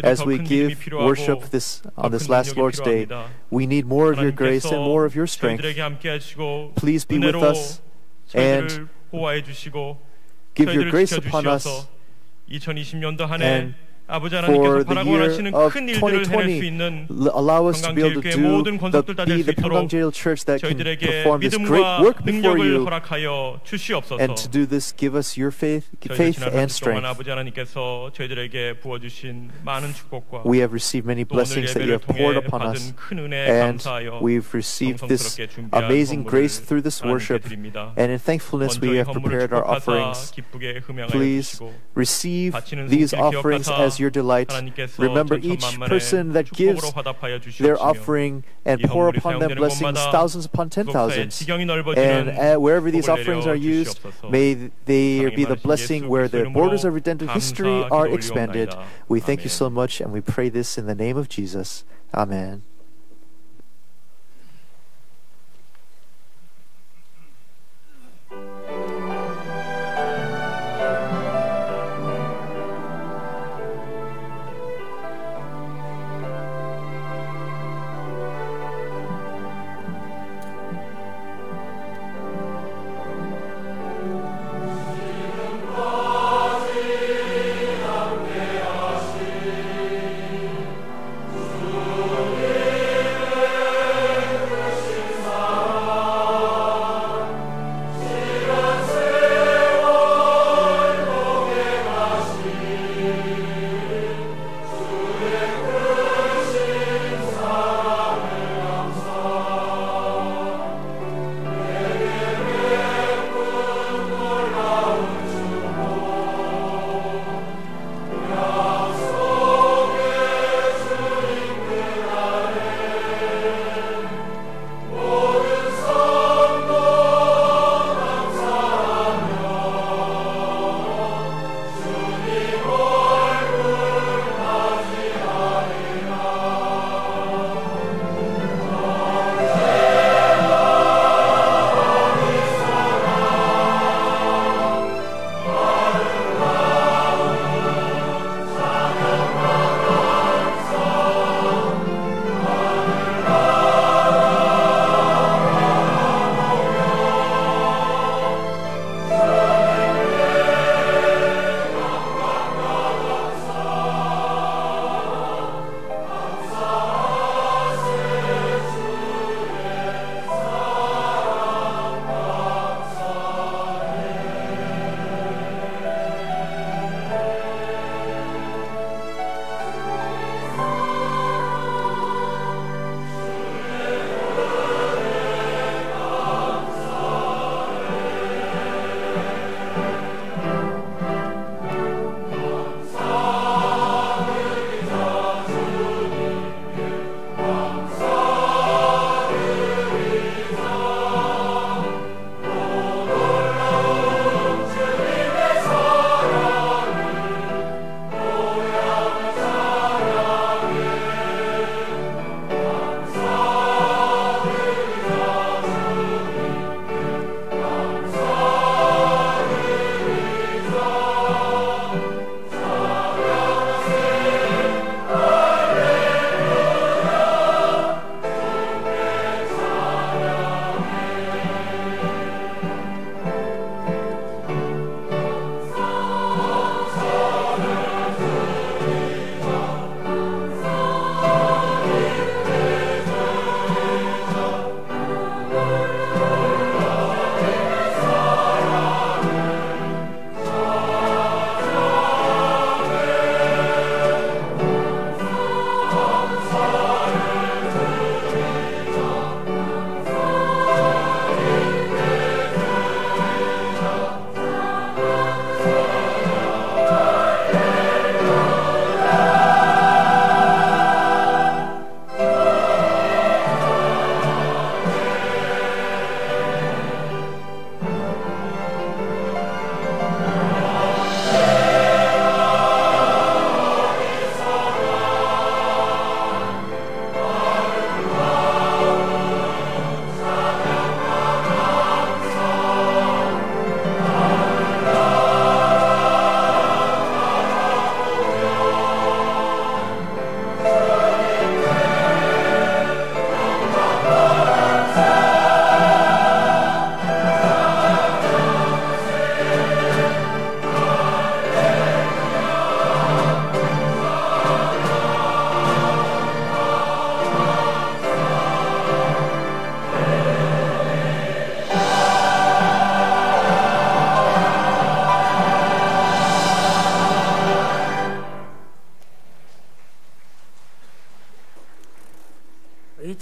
As we give worship on this last Lord's Day, we need more of your grace and more of your strength. Please be with us and give your grace upon us. 2020년도 한 해 And 아버지 for 하나님께서 the 바라고 year 원하시는 of 큰 일들을 해낼 수 2020, 있는 allow us to be able to be the Pyeonggang Church that can 저희들에게 perform this great 믿음과 work before 능력을 you. 허락하여 주시옵소서. And to do this, give us your faith 저희들 지난 한 and 주 동안 strength. 아버지 하나님께서 저희들에게 부어주신 많은 축복과 We have received many 또 오늘 blessings that you 예배를 have poured 통해 upon us, 받은 큰 은혜에 and 감사하여 we've received this 정성스럽게 준비한 amazing grace 선물을 through this worship. 하나님께 드립니다. And in thankfulness, we 먼저 이 have 헌물을 prepared our 축복하사 offerings. 기쁘게 흠양하여 Please 주시고 receive 바치는 these 손길 offerings 기억하사 as your delight. 하나님께서 Remember each 천천만만의 person that 축복으로 gives 화답하여 their 주시옵시며 offering and 이 pour 헌물이 upon them 사용되는 blessings 곳마다 thousands upon ten 구속사의 thousands. 지경이 And 넓어지는 wherever these 복을 offerings 내려 are used, 주시옵소서. may they be the 하나님 blessing 예수 where the 그리스도 borders of 이름으로 redemptive history 감사 are 기도 expanded. 올리옵나이다. We thank you 아멘. so much, and we pray this in the name of Jesus. Amen. 주의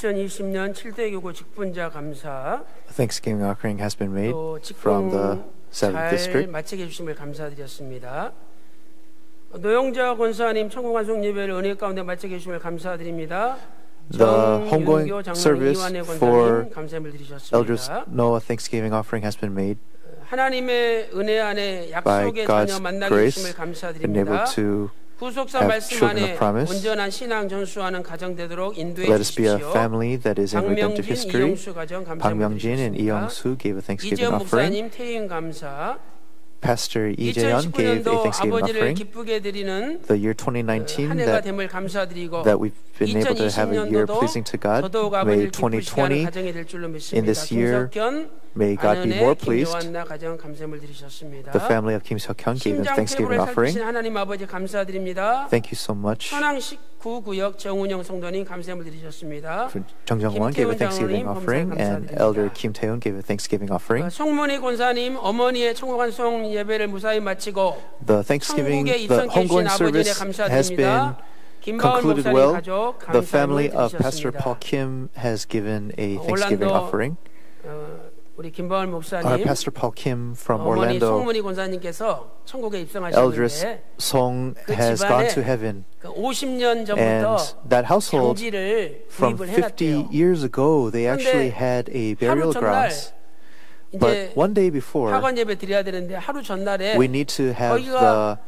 2020년 7대 교구 직분자 감사 Thanksgiving offering has been made from the 7th 잘 district. 마치게 해주심을 감사드렸습니다. 노영자 권사님 천국환송 예배를 은혜 가운데 마치게 해주심을 감사드립니다. The homegoing service for 감사를 Elders 드리셨습니다. Noah Thanksgiving offering has been made 하나님의 은혜 안에 by 약속의 자녀 God's 만나게 grace 해주심을 and able 감사드립니다. to 구속사 have 말씀 children 안에 of promise. 온전한 신앙 전수하는 가정 되도록 인도해 Let us be a 주십시오. family that is in redemptive 박명진, history. 이영수 가정 감사를 박명진 and 드리셨습니다. 이영수 gave a Thanksgiving 이재현 offering. 목사님 퇴임 감사. Pastor Lee Jae-yeon gave a 2019년도 Thanksgiving 아버지를 offering. 기쁘게 드리는 The year 2019 한 해가 that 됨을 감사드리고 we've been able to have a year pleasing to God. 더더욱 May 아버지를 기쁘시게 하는 2020 가정이 될 줄로 믿습니다. in this year, 김석현, may God be 안은혜, more pleased. 김요한나 가정 감사를 드리셨습니다. The family of Kim Seok-hyun gave a 심장 Thanksgiving 폐부를 offering. 살피신 하나님 아버지 감사드립니다. Thank you so much. 천왕 19구역 정운영 성도님 감사를 드리셨습니다. Jung Jung-won gave a Thanksgiving 장로님 offering, 범사에 and 감사드립니다. Elder Kim Tae-hoon gave a Thanksgiving offering. 송문희 권사님 어머니의 천국환송 예배를 무사히 마치고 The Thanksgiving, 천국에 the 입성케 homegoing 하신 아버지에 service has been 감사드립니다. 김바울 concluded 목사님 well. 가족 The family 감사를 of Pastor 드리셨습니다. Paul Kim has given a Thanksgiving 올란도 offering. 우리 김바울 Our 목사님 Pastor Paul Kim from 어머니 Orlando, 송문희 권사님께서 천국에 Eldris 입성하셨는데 Song 그 has 집안에 gone to heaven. 그 50년 전부터 And that household, 장지를 from 구입을 50 해놨대요. years ago, they actually 그런데 had a 하루 burial 전날 grounds. 이제 But one day before, 학원 예배 드려야 되는데 하루 전날에 we need to have 거기가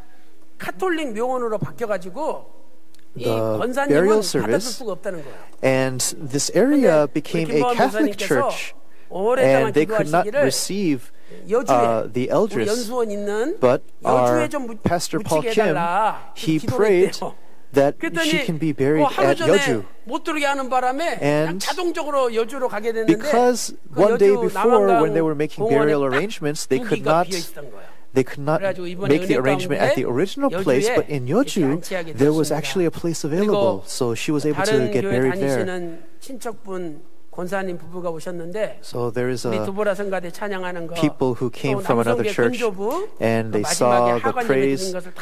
카톨릭 묘원으로 바뀌어가지고 이 the 권사님은 burial 받아줄 service, 수가 없다는 거예요. and this area 근데 became 우리 a 김바울 Catholic 목사님께서 church, 오랫동안 and they could not 기도하시기를 receive 여주에 the 우리 elders. 연수원 있는 But 여주에 our 좀 Pastor Paul 묻히게 Kim, 해달라. he 기도를 prayed 했대요. that 그랬더니 she can be buried 하루 at 전에 Yeoju. 못 들어오게 하는 바람에 그냥 And 자동적으로 여주로 가게 됐는데 Because 그 one day 여주 before, 남한강 when they were making 공원에 burial 딱 arrangements, they 두 could 기가 not 비어 있었던 거예요. make 이번에 the 은혜 arrangement at the 가운데 original place, 여주에 but in 이렇게 Yeoju, 안치하게 there was 되었습니다. actually a place available, 그리고 so she was able to 다른 get 교회 buried there. 다니시는 친척분 권사님 부부가 오셨는데 So there is 우리 a 두보라 성가대 찬양하는 거 people who came 또 from another 남성계 church, 근조부 and they 또 saw 마지막에 the 하관 예배 praise 드린 것을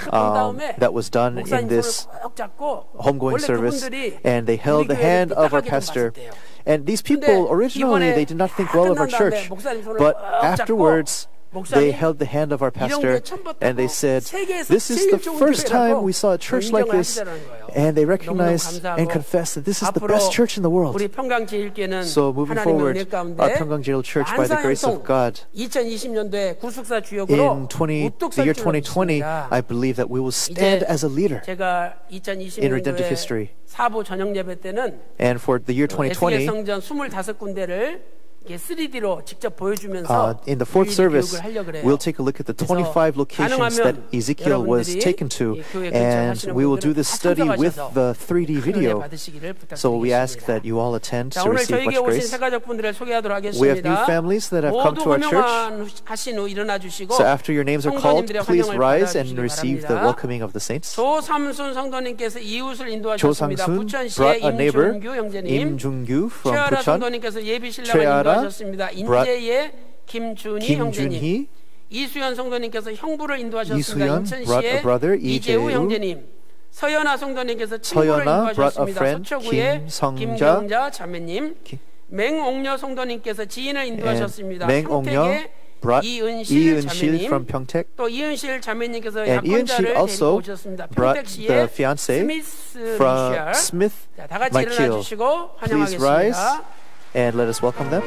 다본 다음에 that was done in 목사님 this 손을 꼭 잡고 homegoing 원래 service, 그분들이 and they held 우리 the hand 교회를 of our 삐딱하게 좀 pastor. 봤었대요. And these people, 근데 originally, 이번에 they did not think 다 well of our 끝난 다음에 church, 목사님 손을 but 꼭 잡고 afterwards, they 목사님 held the hand of our 이런 pastor, 교회 처음 봤다고 and they said, 세계에서 this is 제일 the 좋은 first time 교회라고 we saw a church like 인정을 this, 하시더라는 거예요. and they 너무너무 recognized and 감사하고 confessed that this is the 앞으로 best church in the world. 우리 평강제일교회는 So moving 하나님의 forward, 은혜 가운데 our Pyeonggang Church, by the grace of God, 2020년도에 구속사 주역으로 in 우뚝 the 설 year 줄로 2020, 믿습니다. I believe that we will stand as a leader. 제가 in redemptive 2020년도에 history. 사부 저녁 예배 때는 And for the year 에스겔 2020, 성전 25군데를 3D로 직접 보여주면서 in the fourth 유일히 service, 교육을 하려고 그래요. we'll take a look at the 25 locations that 가능하면 Ezekiel was 여러분들이 taken to, 이 교회 and 근처에 we will 사시는 do this 분들은 다 study with 참석하셔서 the 3D 큰 은혜 video. 받으시기를 So we ask 부탁드리겠습니다. that you all attend 자, to 오늘 receive 저에게 much 오신 grace. 새가족분들을 소개하도록 We have new 하겠습니다. families that have come 모두 to our church. 호명하신 후 일어나 주시고 So after your names are called, 성도님들의 please 환영을 rise and 받아주시기 receive the 바랍니다. welcoming of the saints. 조삼순 성도님께서 이웃을 인도하셨습니다. 조상순 부천시의 brought a neighbor, 임준규 형제님, Im Jung-gyu from 최아라 Bucheon. 성도님께서 예비 신랑을 최아라 인도하셨습니다. brought 인제의 김준희 형제님, Kim 이수연 성도님께서 형부를 인도하셨습니다. 이수연 brought a 인천시의 brother, 이재우 이재우. 형제님, 서연아 성도님께서 친구를 서연아 brought a 인도하셨습니다. friend, 서초구의 김성자. 김경자 자매님, 맹옥녀 성도님께서 지인을 인도하셨습니다. 맹옥녀 평택의 brought 이은실 이은실 자매님, from Pyeongtaek. 또 이은실 자매님께서 And 약혼자를 이은실 데리고 also 오셨습니다. brought 평택시의 the fiancé 스미스 from 미셸. Smith 자, 다 같이 일어나 Michael. 주시고 Please rise 환영하겠습니다. and let us welcome them.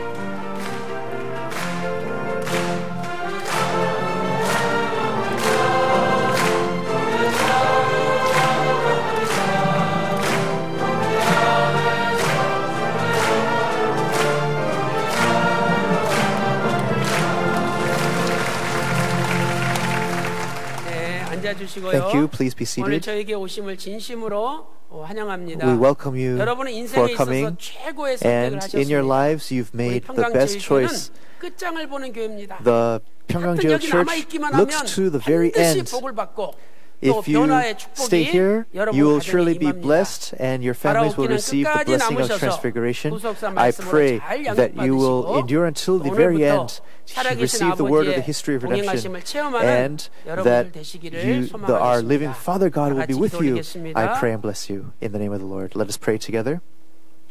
네, 앉아 주시고요. Thank you. Please be 오늘 seated. 저에게 오심을 진심으로 환영합니다. We welcome you 여러분은 for 인생에 있어서 coming, 최고의 선택을 and in your 하셨습니다. lives you've 우리 made the best 평강제일교회는 choice. 끝장을 보는 교회입니다. The Pyeonggang 여기 남아 Church 있기만 하면 looks to the very 반드시 end. 복을 받고 또 If you 변화의 stay 축복이 here, 여러분 you will 가정에 surely be 임합니다. blessed and your families will 바라옵기는 receive the 끝까지 blessing of 남으셔서 transfiguration. 구속사 I 말씀으로 pray 잘 that you will 양육받으시고 endure until the very 오늘부터 end, 살아계신 receive the word of the 아버지의 history of redemption, 동행하심을 체험하는 and 여러분들 that 되시기를 our living 소망하겠습니다. Father God will be 다 같이 with you. 기도드리겠습니다. I pray and bless you in the name of the Lord. Let us pray together.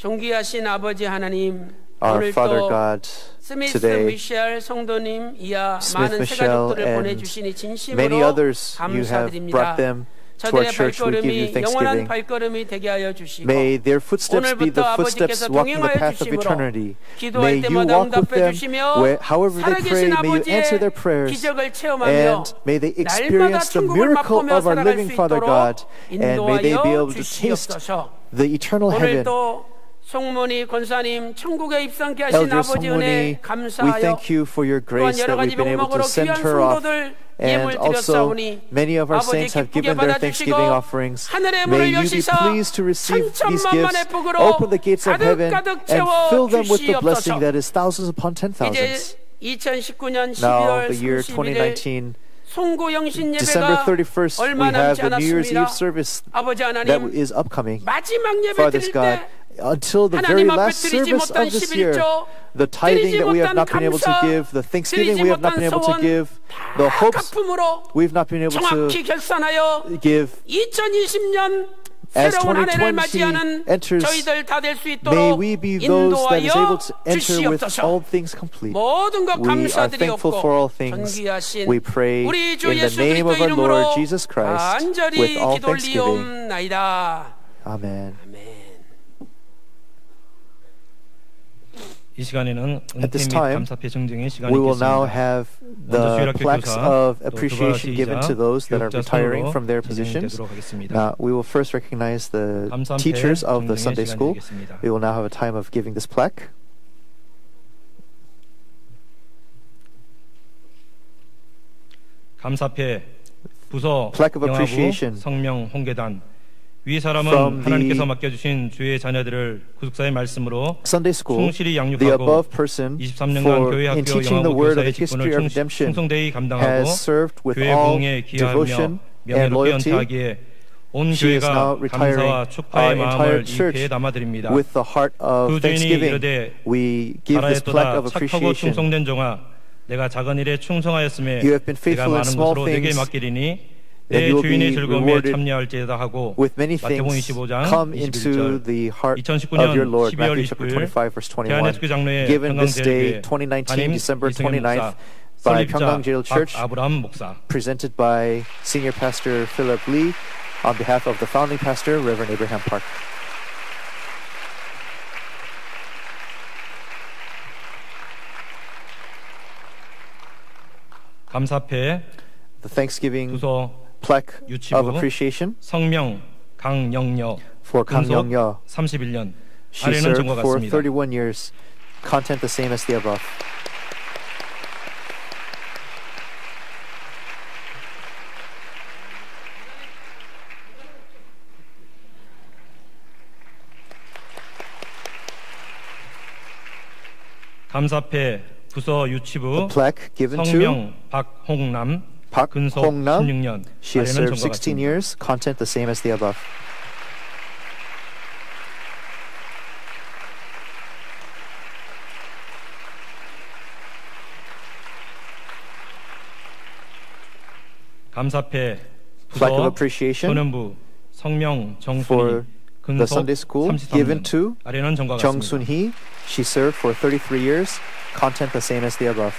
존귀하신 아버지 하나님, our Father 오늘도 God, 스미스 today, 미셸 성도님 이하 Smith 많은 Michelle 새가족들을 and 보내주시니 many 진심으로 others you have brought 감사드립니다. them to our 저들의 church. We give you 발걸음이 영원한 thanksgiving. 발걸음이 되게 하여 주시고 May their footsteps be the 오늘부터 footsteps 아버지께서 walking the 동행하여 path of 주심으로 eternity. May 기도할 you 때마다 walk with 응답해 them 주시며 however they pray. 살아계신 May you answer their 아버지의 prayers. 기적을 체험하며 And may they 날마다 experience the 천국을 miracle 맛보며 of our 살아갈 living 수 Father 있도록 God. And may they be 인도하여 able to taste 주시옵소서. the eternal heaven. 오늘도 송문희 권사님 천국에 입성케 하신 Elder 아버지 Songmuni, 은혜 we 감사하여 thank you for your 또한 grace 여러 that 가지 we've been able to 목록으로 send 귀한 her off. 성도들 And 예물 also, 드렸사오니 many of our 아버지 saints have 기쁘게 given their 받아주시고 thanksgiving offerings. 하늘의 May 문을 you be 여시사 pleased to receive these 천천만만의 gifts, 복으로 open the gates of heaven, 가득 and 채워 fill them with the 주시옵소서. blessing that is thousands upon ten 이제 thousands. 2019년 Now, 12월 the year 31일 2019, 송구 영신 December 예배가 31st, we 얼마 have 남지 the New Year's 않았습니다. Eve service 아버지 that 하나님 is upcoming. 마지막 예배 Father 드릴 God, 때 until the very 하나님 앞에 last 드리지 service 못한 of this year, 11조, the tithing 드리지 that we have 못한 not been able to 감사, give, the thanksgiving 드리지 we have not been able to 못한 give, the hopes 갚음으로 we've not been able 정확히 to 결산하여 give, 2020년 as 새로운 한 해를 2020 맞이하는 enters, 저희들 다 될 수 may 있도록 we be those that is able 인도하여 to enter with all 주시옵소서. things complete. 모든 것 We are thankful for all 감사드리옵고 things. 존귀하신 We pray 우리 주 in the 예수 name 그리스도 of our 이름으로 Lord Jesus Christ 간절히 with all thanksgiving. 기도리옵나이다. Amen. 아멘. 이 시간에는 At this 은퇴 및 time, 감사패 증정의 시간이 We will now 있겠습니다. have the plaques of appreciation given to those that are retiring from their positions. 진행되도록 하겠습니다. Now, we will first recognize the 감사패 teachers of the 증정의 Sunday 시간이 school. 되겠습니다. We will now have a time of giving this plaque. 감사패 부서 Plaque of 영화부 appreciation 성명 홍계단 위 사람은 from 하나님께서 the 맡겨주신 주의 자녀들을 구속사의 말씀으로 Sunday school, 충실히 the 양육하고 above person 23년간 for 교회 in 학교 teaching the 영화부 word of 교사의 the history 직분을 of redemption 충성되이 감당하고 has served with 교회 all 부흥에 기여하며 devotion and 명예롭게 loyalty. 연타하기에 온 She is now 교회가 retiring. 감사와 Our 축하의 entire 마음을 이 church, 배에 담아드립니다. with the heart of 그 주인이 thanksgiving, 이르되 we give this plaque 잘하였도다 of 착하고 appreciation. 충성된 종아 내가 작은 일에 충성하였음에 You have been 내가 faithful in 많은 small 것으로 내게 things, 맡기리니 and 내 you will 주인의 be 즐거움에 rewarded 참여할지에다 하고 with many 마태복음 things. 25장 Come into 21절 the heart of 2019년 your Lord. 12월 Matthew chapter 29일 25 verse 21. 대한예수교 장로회 Given this day, 평강제일교회 2019, 담임 December 이승현 29th, 목사, by 설립자 Pyeonggang Church, 박아브람 목사. presented by Senior Pastor Philip Lee, on behalf of the founding pastor, Reverend Abraham Park. 감사패 The Thanksgiving 부서 plaque of 유치부 appreciation 성명 강영여 for Kang 근속 Young-yeo. 31년 She 아래는 served 전과 for 같습니다. 31 years. Content the same as the above. 감사패 부서 유치부 The plaque given to 성명 박홍남 Park 근속 Hong-nam. 16년 She has 아래는 served 전과 16 같습니다. years. Content the same as the above. 감사패 Plaque of 부서 appreciation 소년부 성명 for 정순희 the 근속 Sunday school given 33년 to 아래는 전과 Jung 같습니다. Sun-hee. She served for 33 years. Content the same as the above.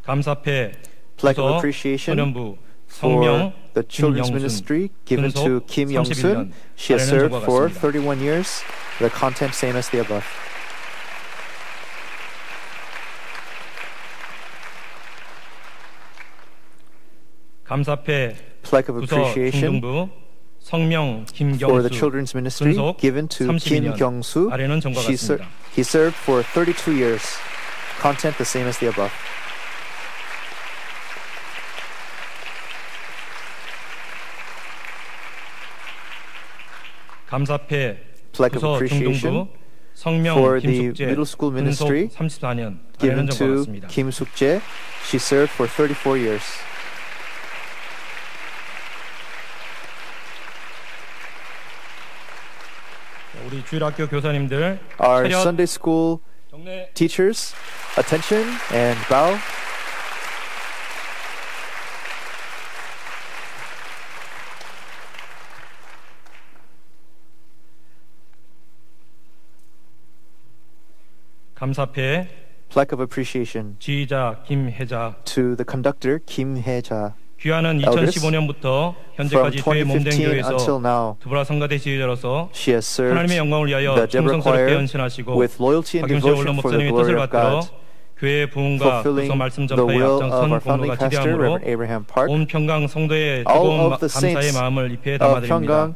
감사패 Plaque of 부서 appreciation 소년부 for 성명 the children's 김영순 ministry given to 근속 Kim Young-sun. 31년 She has 아래는 served 전과 for 같습니다. 31 years. The content same as the above. 감사패 Plaque of 부서 appreciation 중등부 성명 for the 김경수 children's ministry 근속 given to Kim 32년 Kyung-soo. 아래는 전과 같습니다. He served for 32 years. Content the same as the above. 감사패 Plaque of 부서 appreciation 중등부 성명 for the 김숙재 middle school 근속 ministry 34년 given 아래는 전과 to 같습니다. Kim Suk-jae. She served for 34 years. 우리 주일학교 교사님들 Our 차렷 Sunday school 경례 teachers, attention and bow. 감사패 plaque of appreciation 지휘자 김혜자 to the conductor Kim Hae-ja. 귀하는 2015년부터 현재까지 주의 몸된 교회에서 until now, 두브라 성가대 지휘자로서 she has served 하나님의 영광을 위하여 the Deborah 충성스럽게 choir 헌신하시고 with loyalty and 박윤식 devotion 원로 for the 목사님의 glory 뜻을 of 받들어 God, 교회의 부흥과 fulfilling 구속 말씀 the 전파에 will of 앞장선 our founding 공로가 pastor, 지대함으로 Reverend Abraham Park. 온 평강 성도의 All 뜨거운 of the 감사의 saints 마음을 입회에 of 담아드립니다. Pyeonggang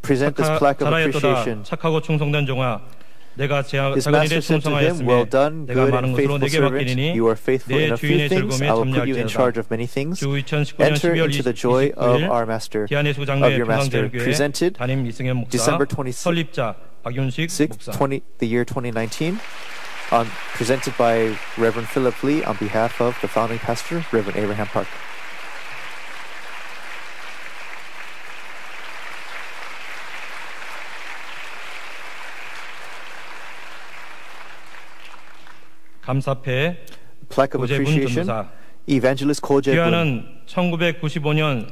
present this plaque of appreciation. 착하고 충성된 종아 내가 His 작은 일에 master said to him, 충성하였으니 well done, 내가 good 많은 and 것으로 faithful 내게 servant. 맡기리니 You are faithful 내 in a few 주인의 things. 즐거움에 I will put you in 참여할지어다. charge of many things. 주 2019년 Enter 12월 into the joy of 29일 our master, 기한의 of 수장로의 your master. 평강제일교회 Presented 담임 이승현 목사, December 26th, 설립자 박윤식 목사. the year 2019, presented by Reverend Philip Lee on behalf of the founding pastor, Reverend Abraham Park. 감사패 plaque of 고재분 appreciation, 전도사. Evangelist Ko Jae-bun. 귀하는 1995년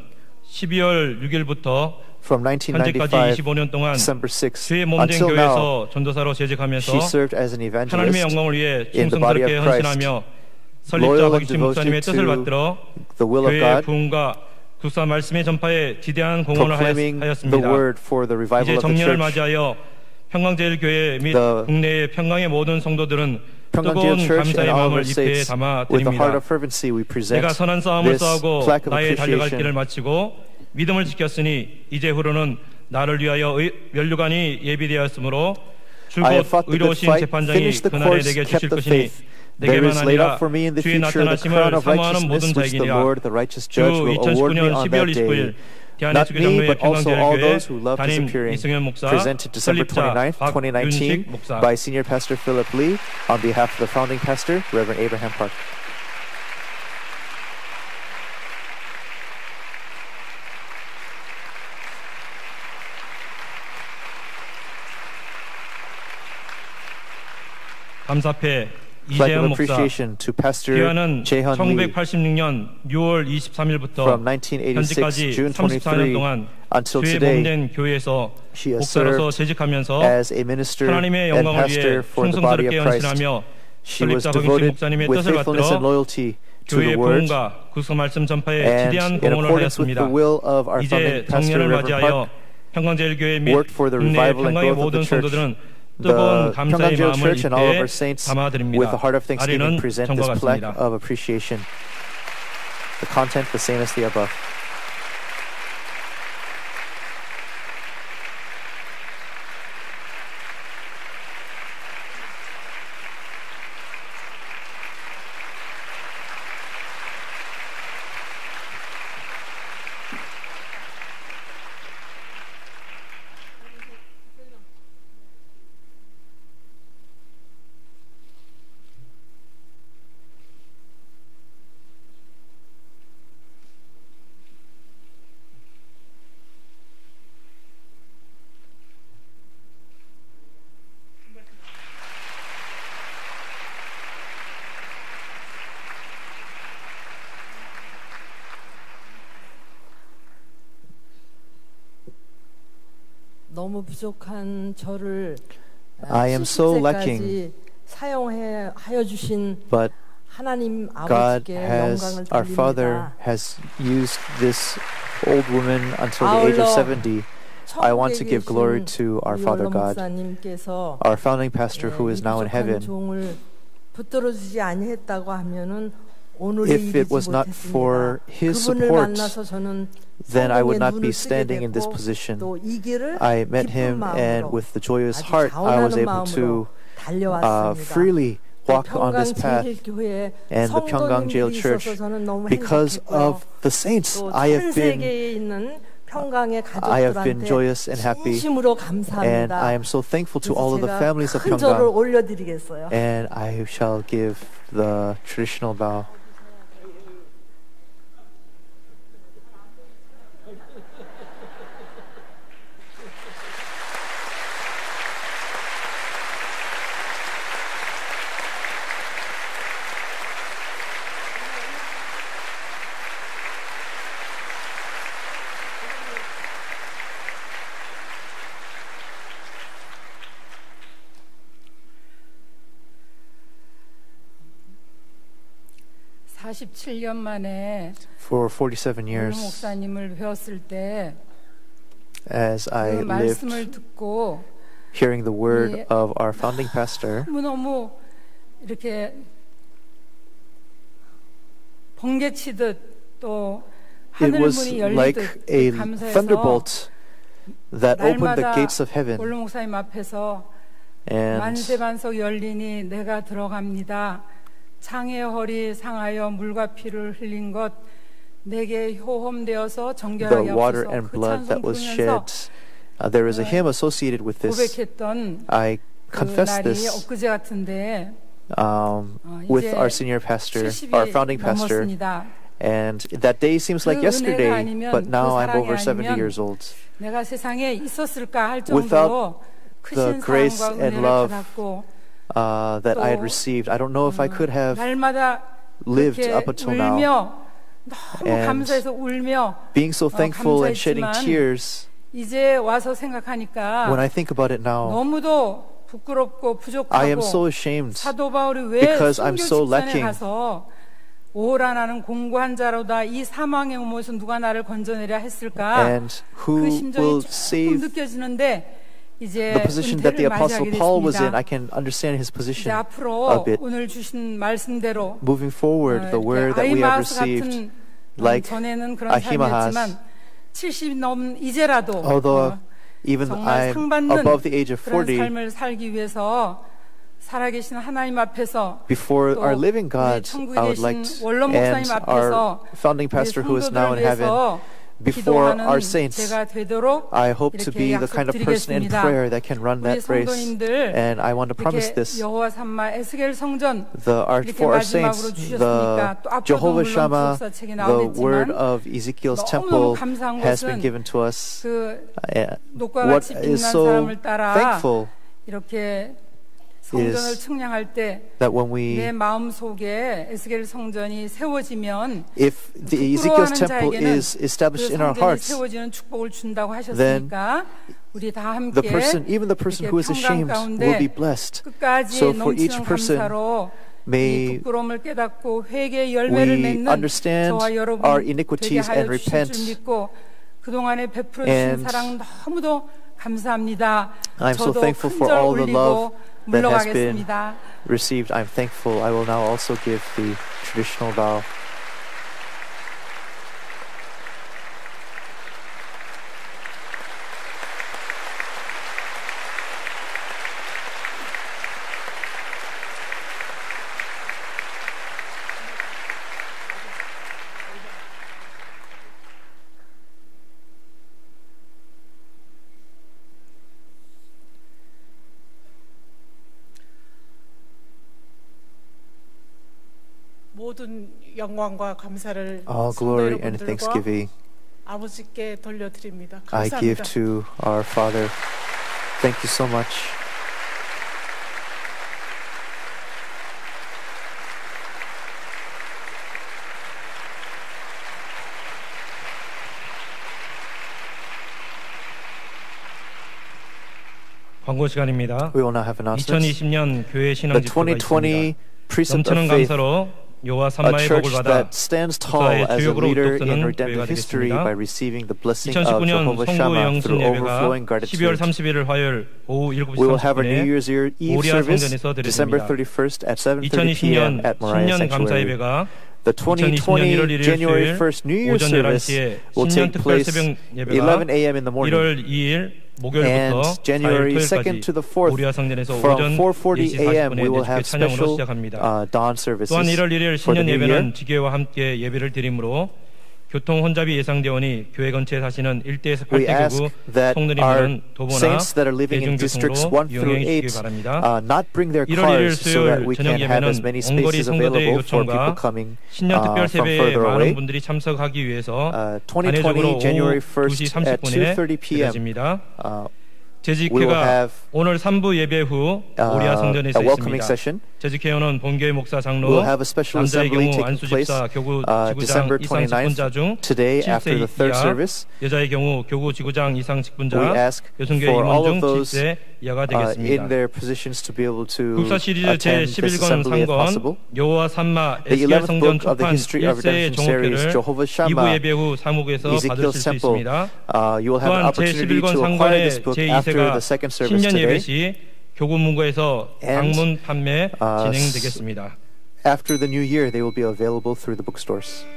12월 6일부터 From 현재까지 1995, 25년 동안 December 6th, 주의 몸된 until now, 교회에서 전도사로 재직하면서 she served as an 하나님의 evangelist 영광을 위해 in the body of 충성스럽게 Christ, 헌신하며 설립자 loyal and 박익진 목사님의 devoted 뜻을 to 받들어 the will of 교회의 God, 부흥과 국사 말씀의 전파에 지대한 공헌을 proclaiming the 하였습니다. word for the revival 이제 of the 정년을 church. 맞이하여 평강제일교회 및 The 국내의 평강의 모든 성도들은 Pyongyang 뜨거운 Church and 감사의 all of 마음을 our 입회에 saints, 담아 with a heart 드립니다. of fervency, we present 내가 선한 싸움을 this 싸우고 plaque of 나의 달려갈 길을 appreciation. 마치고 믿음을 지켰으니 이제 후로는 나를 위하여 면류관이 예비되었으므로 I 줄곧 have fought the good 의로우신 fight, 재판장이 finished the 그날에 course, 내게 kept 주실 the 것이니 faith. There 내게만 is laid 아니라 up for me in the 주의 future the crown 나타나심을 of 사모하는 모든 righteousness which the 자에게니라. Lord, the righteous 주 judge, will award me 2019년 on 12월 that 29일 day. 대한의 Not me, 주교장로회 but also all 평강제일교회 those who love 담임 disappearing. 이승현 목사, Presented December 설립자 29th, 2019 박윤식 목사. by Senior Pastor Philip Lee on behalf of the founding pastor, Reverend Abraham Park. 감사패 Flag 이재현 of 목사. appreciation to Pastor 귀하는 Jae-hyun Lee. 1986년 6월 23일부터 From 1986, 현재까지 June 34년 23 동안 until 주의 today, 몸된 교회에서 she has 목사로서 served 재직하면서 as a minister 하나님의 and 영광을 위해 pastor for the body 충성스럽게 of Christ. 헌신하며 She was 설립자 박윤식 devoted 목사님의 with 뜻을 faithfulness and 받들어 loyalty to 교회의 the word, 부흥과 구속 말씀 전파에 and 지대한 in 공헌을 accordance with 하였습니다. the will of our 이제 founding pastor, 정년을 Reverend 맞이하여 Park, 평강제일교회 및 worked for the 국내 revival and 평강의 growth of 모든 the church. 성도들은 The 뜨거운 감사의 Pyongyang 마음을 Church and all of 입에 our saints, with a 담아드립니다. heart of thanksgiving, 아래는 present 전과 this plaque 같습니다. of appreciation. The content the same as the above. 너무 부족한 저를 I am so lacking, 수십세까지 사용해 하여 주신 but 하나님 God 아버지께 has, 영광을 our Father 돌립니다. has used this old woman until the age of 70. I want to give glory to our Father God, 목사님께서 our founding pastor who is now in heaven. 종을 붙들어 주지 아니했다고 하면은 오늘의 If it 일이지 was not 못했습니다. for His 그분을 support, 만나서 저는 then I would 성령의 not 눈을 be 뜨게 standing in this 됐고 position. 또 이 길을 I met 기쁜 him, and 마음으로 with the joyous 아주 heart, I was 자원하는 able to 마음으로 달려왔습니다. freely walk on this path. 평강제일교회 And the Pyeonggang Jail 성도님들이 Church, 있어서 저는 너무 because 행복했고요. of the saints, 또 I have 전 been 세계에 있는 평강의 I have been 가족들한테 joyous and happy, 진심으로 and 감사합니다. I am so thankful to all of the 그래서 families of 제가 큰 절을 Pyeonggang, 올려드리겠어요. and I shall give the traditional bow. 47년 만에 For 47 years, 목사님을 배웠을 때 as I 그 lived 말씀을 듣고 hearing the word of our founding pastor, 너무너무 이렇게 번개치듯 또 it 하늘 was 문이 like 열리듯 a 감사해서 thunderbolt that opened the 날마다 gates of heaven. 원로 목사님 앞에서 And 만세반석 열리니 내가 들어갑니다. 창의 허리 상하여 물과 피를 흘린 것 내게 효험되어서 the 정결하게 water 하옵소서. and 그 blood that 찬송 was 부르면서 shed, there is a hymn associated with this. 고백했던 I 그 confess 날이 this 엊그제 같은데 with 이제 our senior pastor, 70이 our founding pastor, 넘었습니다. and that day seems like 그 yesterday, 은혜가 아니면, but now 그 I'm over 사랑이 70 years 아니면 old. 내가 세상에 있었을까 할 Without 정도로 the 크신 grace 사랑과 and 은혜를 love 받았고 that I had 또, received, I don't know if I could have 날마다 lived 그렇게 up until now. 울며 너무 And 감사해서 울며 being so thankful and shedding 감사했지만 tears. 이제 와서 생각하니까 When I think about it now, 너무도 부끄럽고 I am 부족하고 so ashamed 사도 바울이 왜 because I'm 순교 so 직전에 lacking. 가서 오라 나는 공고한 자로다 이 사망의 몸에서 누가 나를 건져내랴 했을까? and 그 who 심정이 will 조금 save 느껴지는데 이제 the position that the 은퇴를 Apostle 맞이하게 Paul was in. 됐습니다. I can understand his 이제 position a 앞으로 bit. 오늘 주신 말씀대로 Moving forward, the word that we have 아히마스 received, 같은 like 전에는 그런 Ahimaaz, 삶이었지만 70 넘은 이제라도 although even 정말 I'm 상받는 above the age of 그런 40, 삶을 살기 위해서 살아계신 하나님 앞에서 before 또 our living God, 우리 천국에 I would like 계신 to, 원로 and 목사님 앞에서 our founding pastor who is now in 성도들을 heaven, 위해서 before 기도하는 our saints, 제가 되도록 I hope to 이렇게 be the kind of person in 약속드리겠습니다. prayer that can run 우리 that race. 성도님들 And I want to promise 이렇게 this. 여호와 삼마 에스겔 성전 For our saints, the Jehovah Shammah, the word of Ezekiel's temple has been given to us. 그 녹과 What 같이 is 빛난 so 사람을 따라 thankful 이렇게 성전을 is 측량할 때 that when 내 we, 마음 속에 에스겔 성전이 세워지면 if the Ezekiel's temple 부끄러워하는 is 그 established in our 성전이 hearts, 세워지는 축복을 준다고 하셨으니까 우리 다 함께 the person, even the person who is ashamed, will be blessed. 끝까지 So for each 넘치는 person, 감사로 이 may 부끄러움을 깨닫고 회개의 열매를 we 맺는 understand 저와 여러분 our 되게 iniquities 하여 and 주실 repent. 줄 믿고 그동안에 베풀어 주신 And 사랑 너무도 감사합니다. I'm so 저도 thankful for 큰절 all the love 올리고 that has been 물러가겠습니다. received. I'm thankful. I will now also give the traditional vow. 모든 영광과 감사를 All glory and thanksgiving 아버지께 돌려드립니다. I 감사합니다. give to our Father. Thank you so much. 광고 시간입니다. We will now have announcements. 2020년 교회 신앙 The 지표가 2020 있습니다. precept of 넘치는 faith, 감사로 여호와 a 삼마의 복을 church 받아 that stands tall 역사의 as a 주요 그룹 leader in 독서는 redemptive 교회가 history 되겠습니다. by receiving the blessing of 2019년 Jehovah 성도 Shammah 영순 through 예배가 overflowing 12월 gratitude. 30일 화요일 오후 7시 We will have our New 30분에 Year's Eve 모리아 service 성전에서 December 드립니다. 31st at 7:30 p.m. 2020년 at Moriah 신년 감사 Sanctuary. 예배가 The 2020 1월 1일 January 수요일 1st New Year's 오전 service 11시에 will 신년 take 특별 place 새벽 예배가 11 a.m. in the morning. 1월 2일 And 목요일부터 January 4일 2nd to the 토요일까지 4th, 모리아 성전에서 from 오전 4:40 4시 a.m. 40분에 we will 내주교 have 찬양으로 special 시작합니다. dawn services 또한 1월 1일 for the 신년 new year. 예배는 지교와 함께 예배를 드리므로 교통 혼잡이 예상되오니 교회 근처에 사시는 1대에서 We ask 8대 교구 that our 성도님들은 도보나 saints that are living in districts 1 대중교통으로 through 이용해 8 주시기 바랍니다. not bring their 1월 1일 cars so that 수요일 we can 저녁 have as 예배는 many 원거리 spaces 성도들의 available for people 요청과 coming 신년 특별 from 세배에 further away. 많은 분들이 참석하기 위해서 2020 단회적으로 January 오후 1st 2시 at 30분에 2:30 p.m. 드려집니다. we will 재직회가 have 오늘 3부 예배 후 모리아 성전에서 a welcoming 있습니다. session. 재직회원은 본교회 목사 장로, We'll have a special 남자의 assembly 경우 taking place 안수집사, 교구 December 지구장 이상 29th, 직분자 중 today after 7세 the third 이하, service. 여자의 경우 교구 지구장 이상 직분자, We ask 여성교회 for 임원 all 중 of those 7세 이하가 in 되겠습니다. their positions to be able to 국사 시리즈 attend this 제11권 assembly if 3권 possible. 여호와 삼마 The 에스겔 11th 성전 book of the 초판 History of 1세의 Redemption series, 종목회를 Jehovah 2부 Shammah, 예배 후 사무국에서 Ezekiel 받으실 수 Temple. 있습니다. You will have an 또한 opportunity 제11권 to acquire this 3권의 book after 제2세가 the second service 신년 예배 today. 시 교구 문고에서 And, 방문 판매 진행되겠습니다. After the new year, they will be available through the bookstores.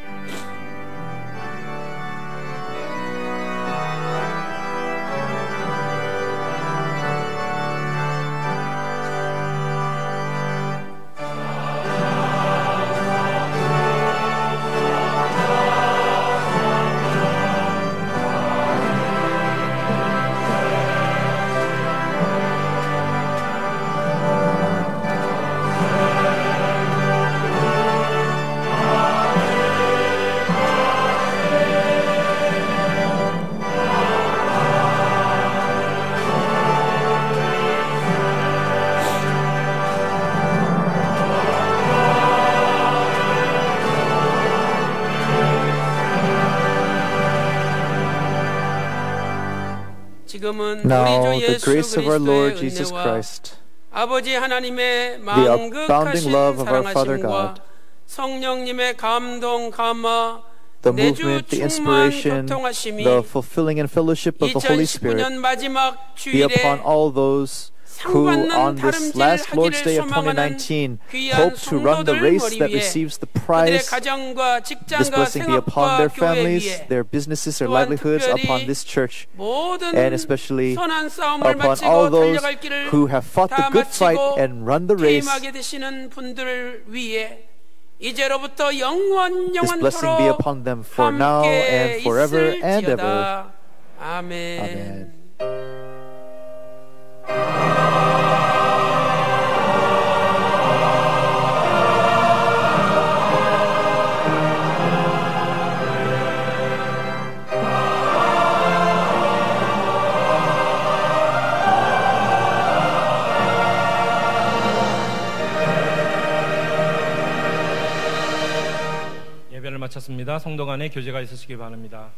Now, the grace of our Lord Jesus Christ, 아버지 하나님의 the abounding 만극하신 love of our Father 사랑하심과 God, 성령님의 감동 감화 the 내주 movement, the 충만 inspiration, 교통하심이 the fulfilling and fellowship of the Holy Spirit 2019년 마지막 be 주일에 upon all those who on this last Lord's Day of 2019 hope to run the race that receives the prize. This blessing be upon their families, their businesses, their livelihoods, upon this church, and especially upon all those who have fought the good fight and run the race. This blessing be upon them for now and forever and ever. Amen. 예배를 마쳤습니다. 성도 간에 교제가 있으시기 바랍니다.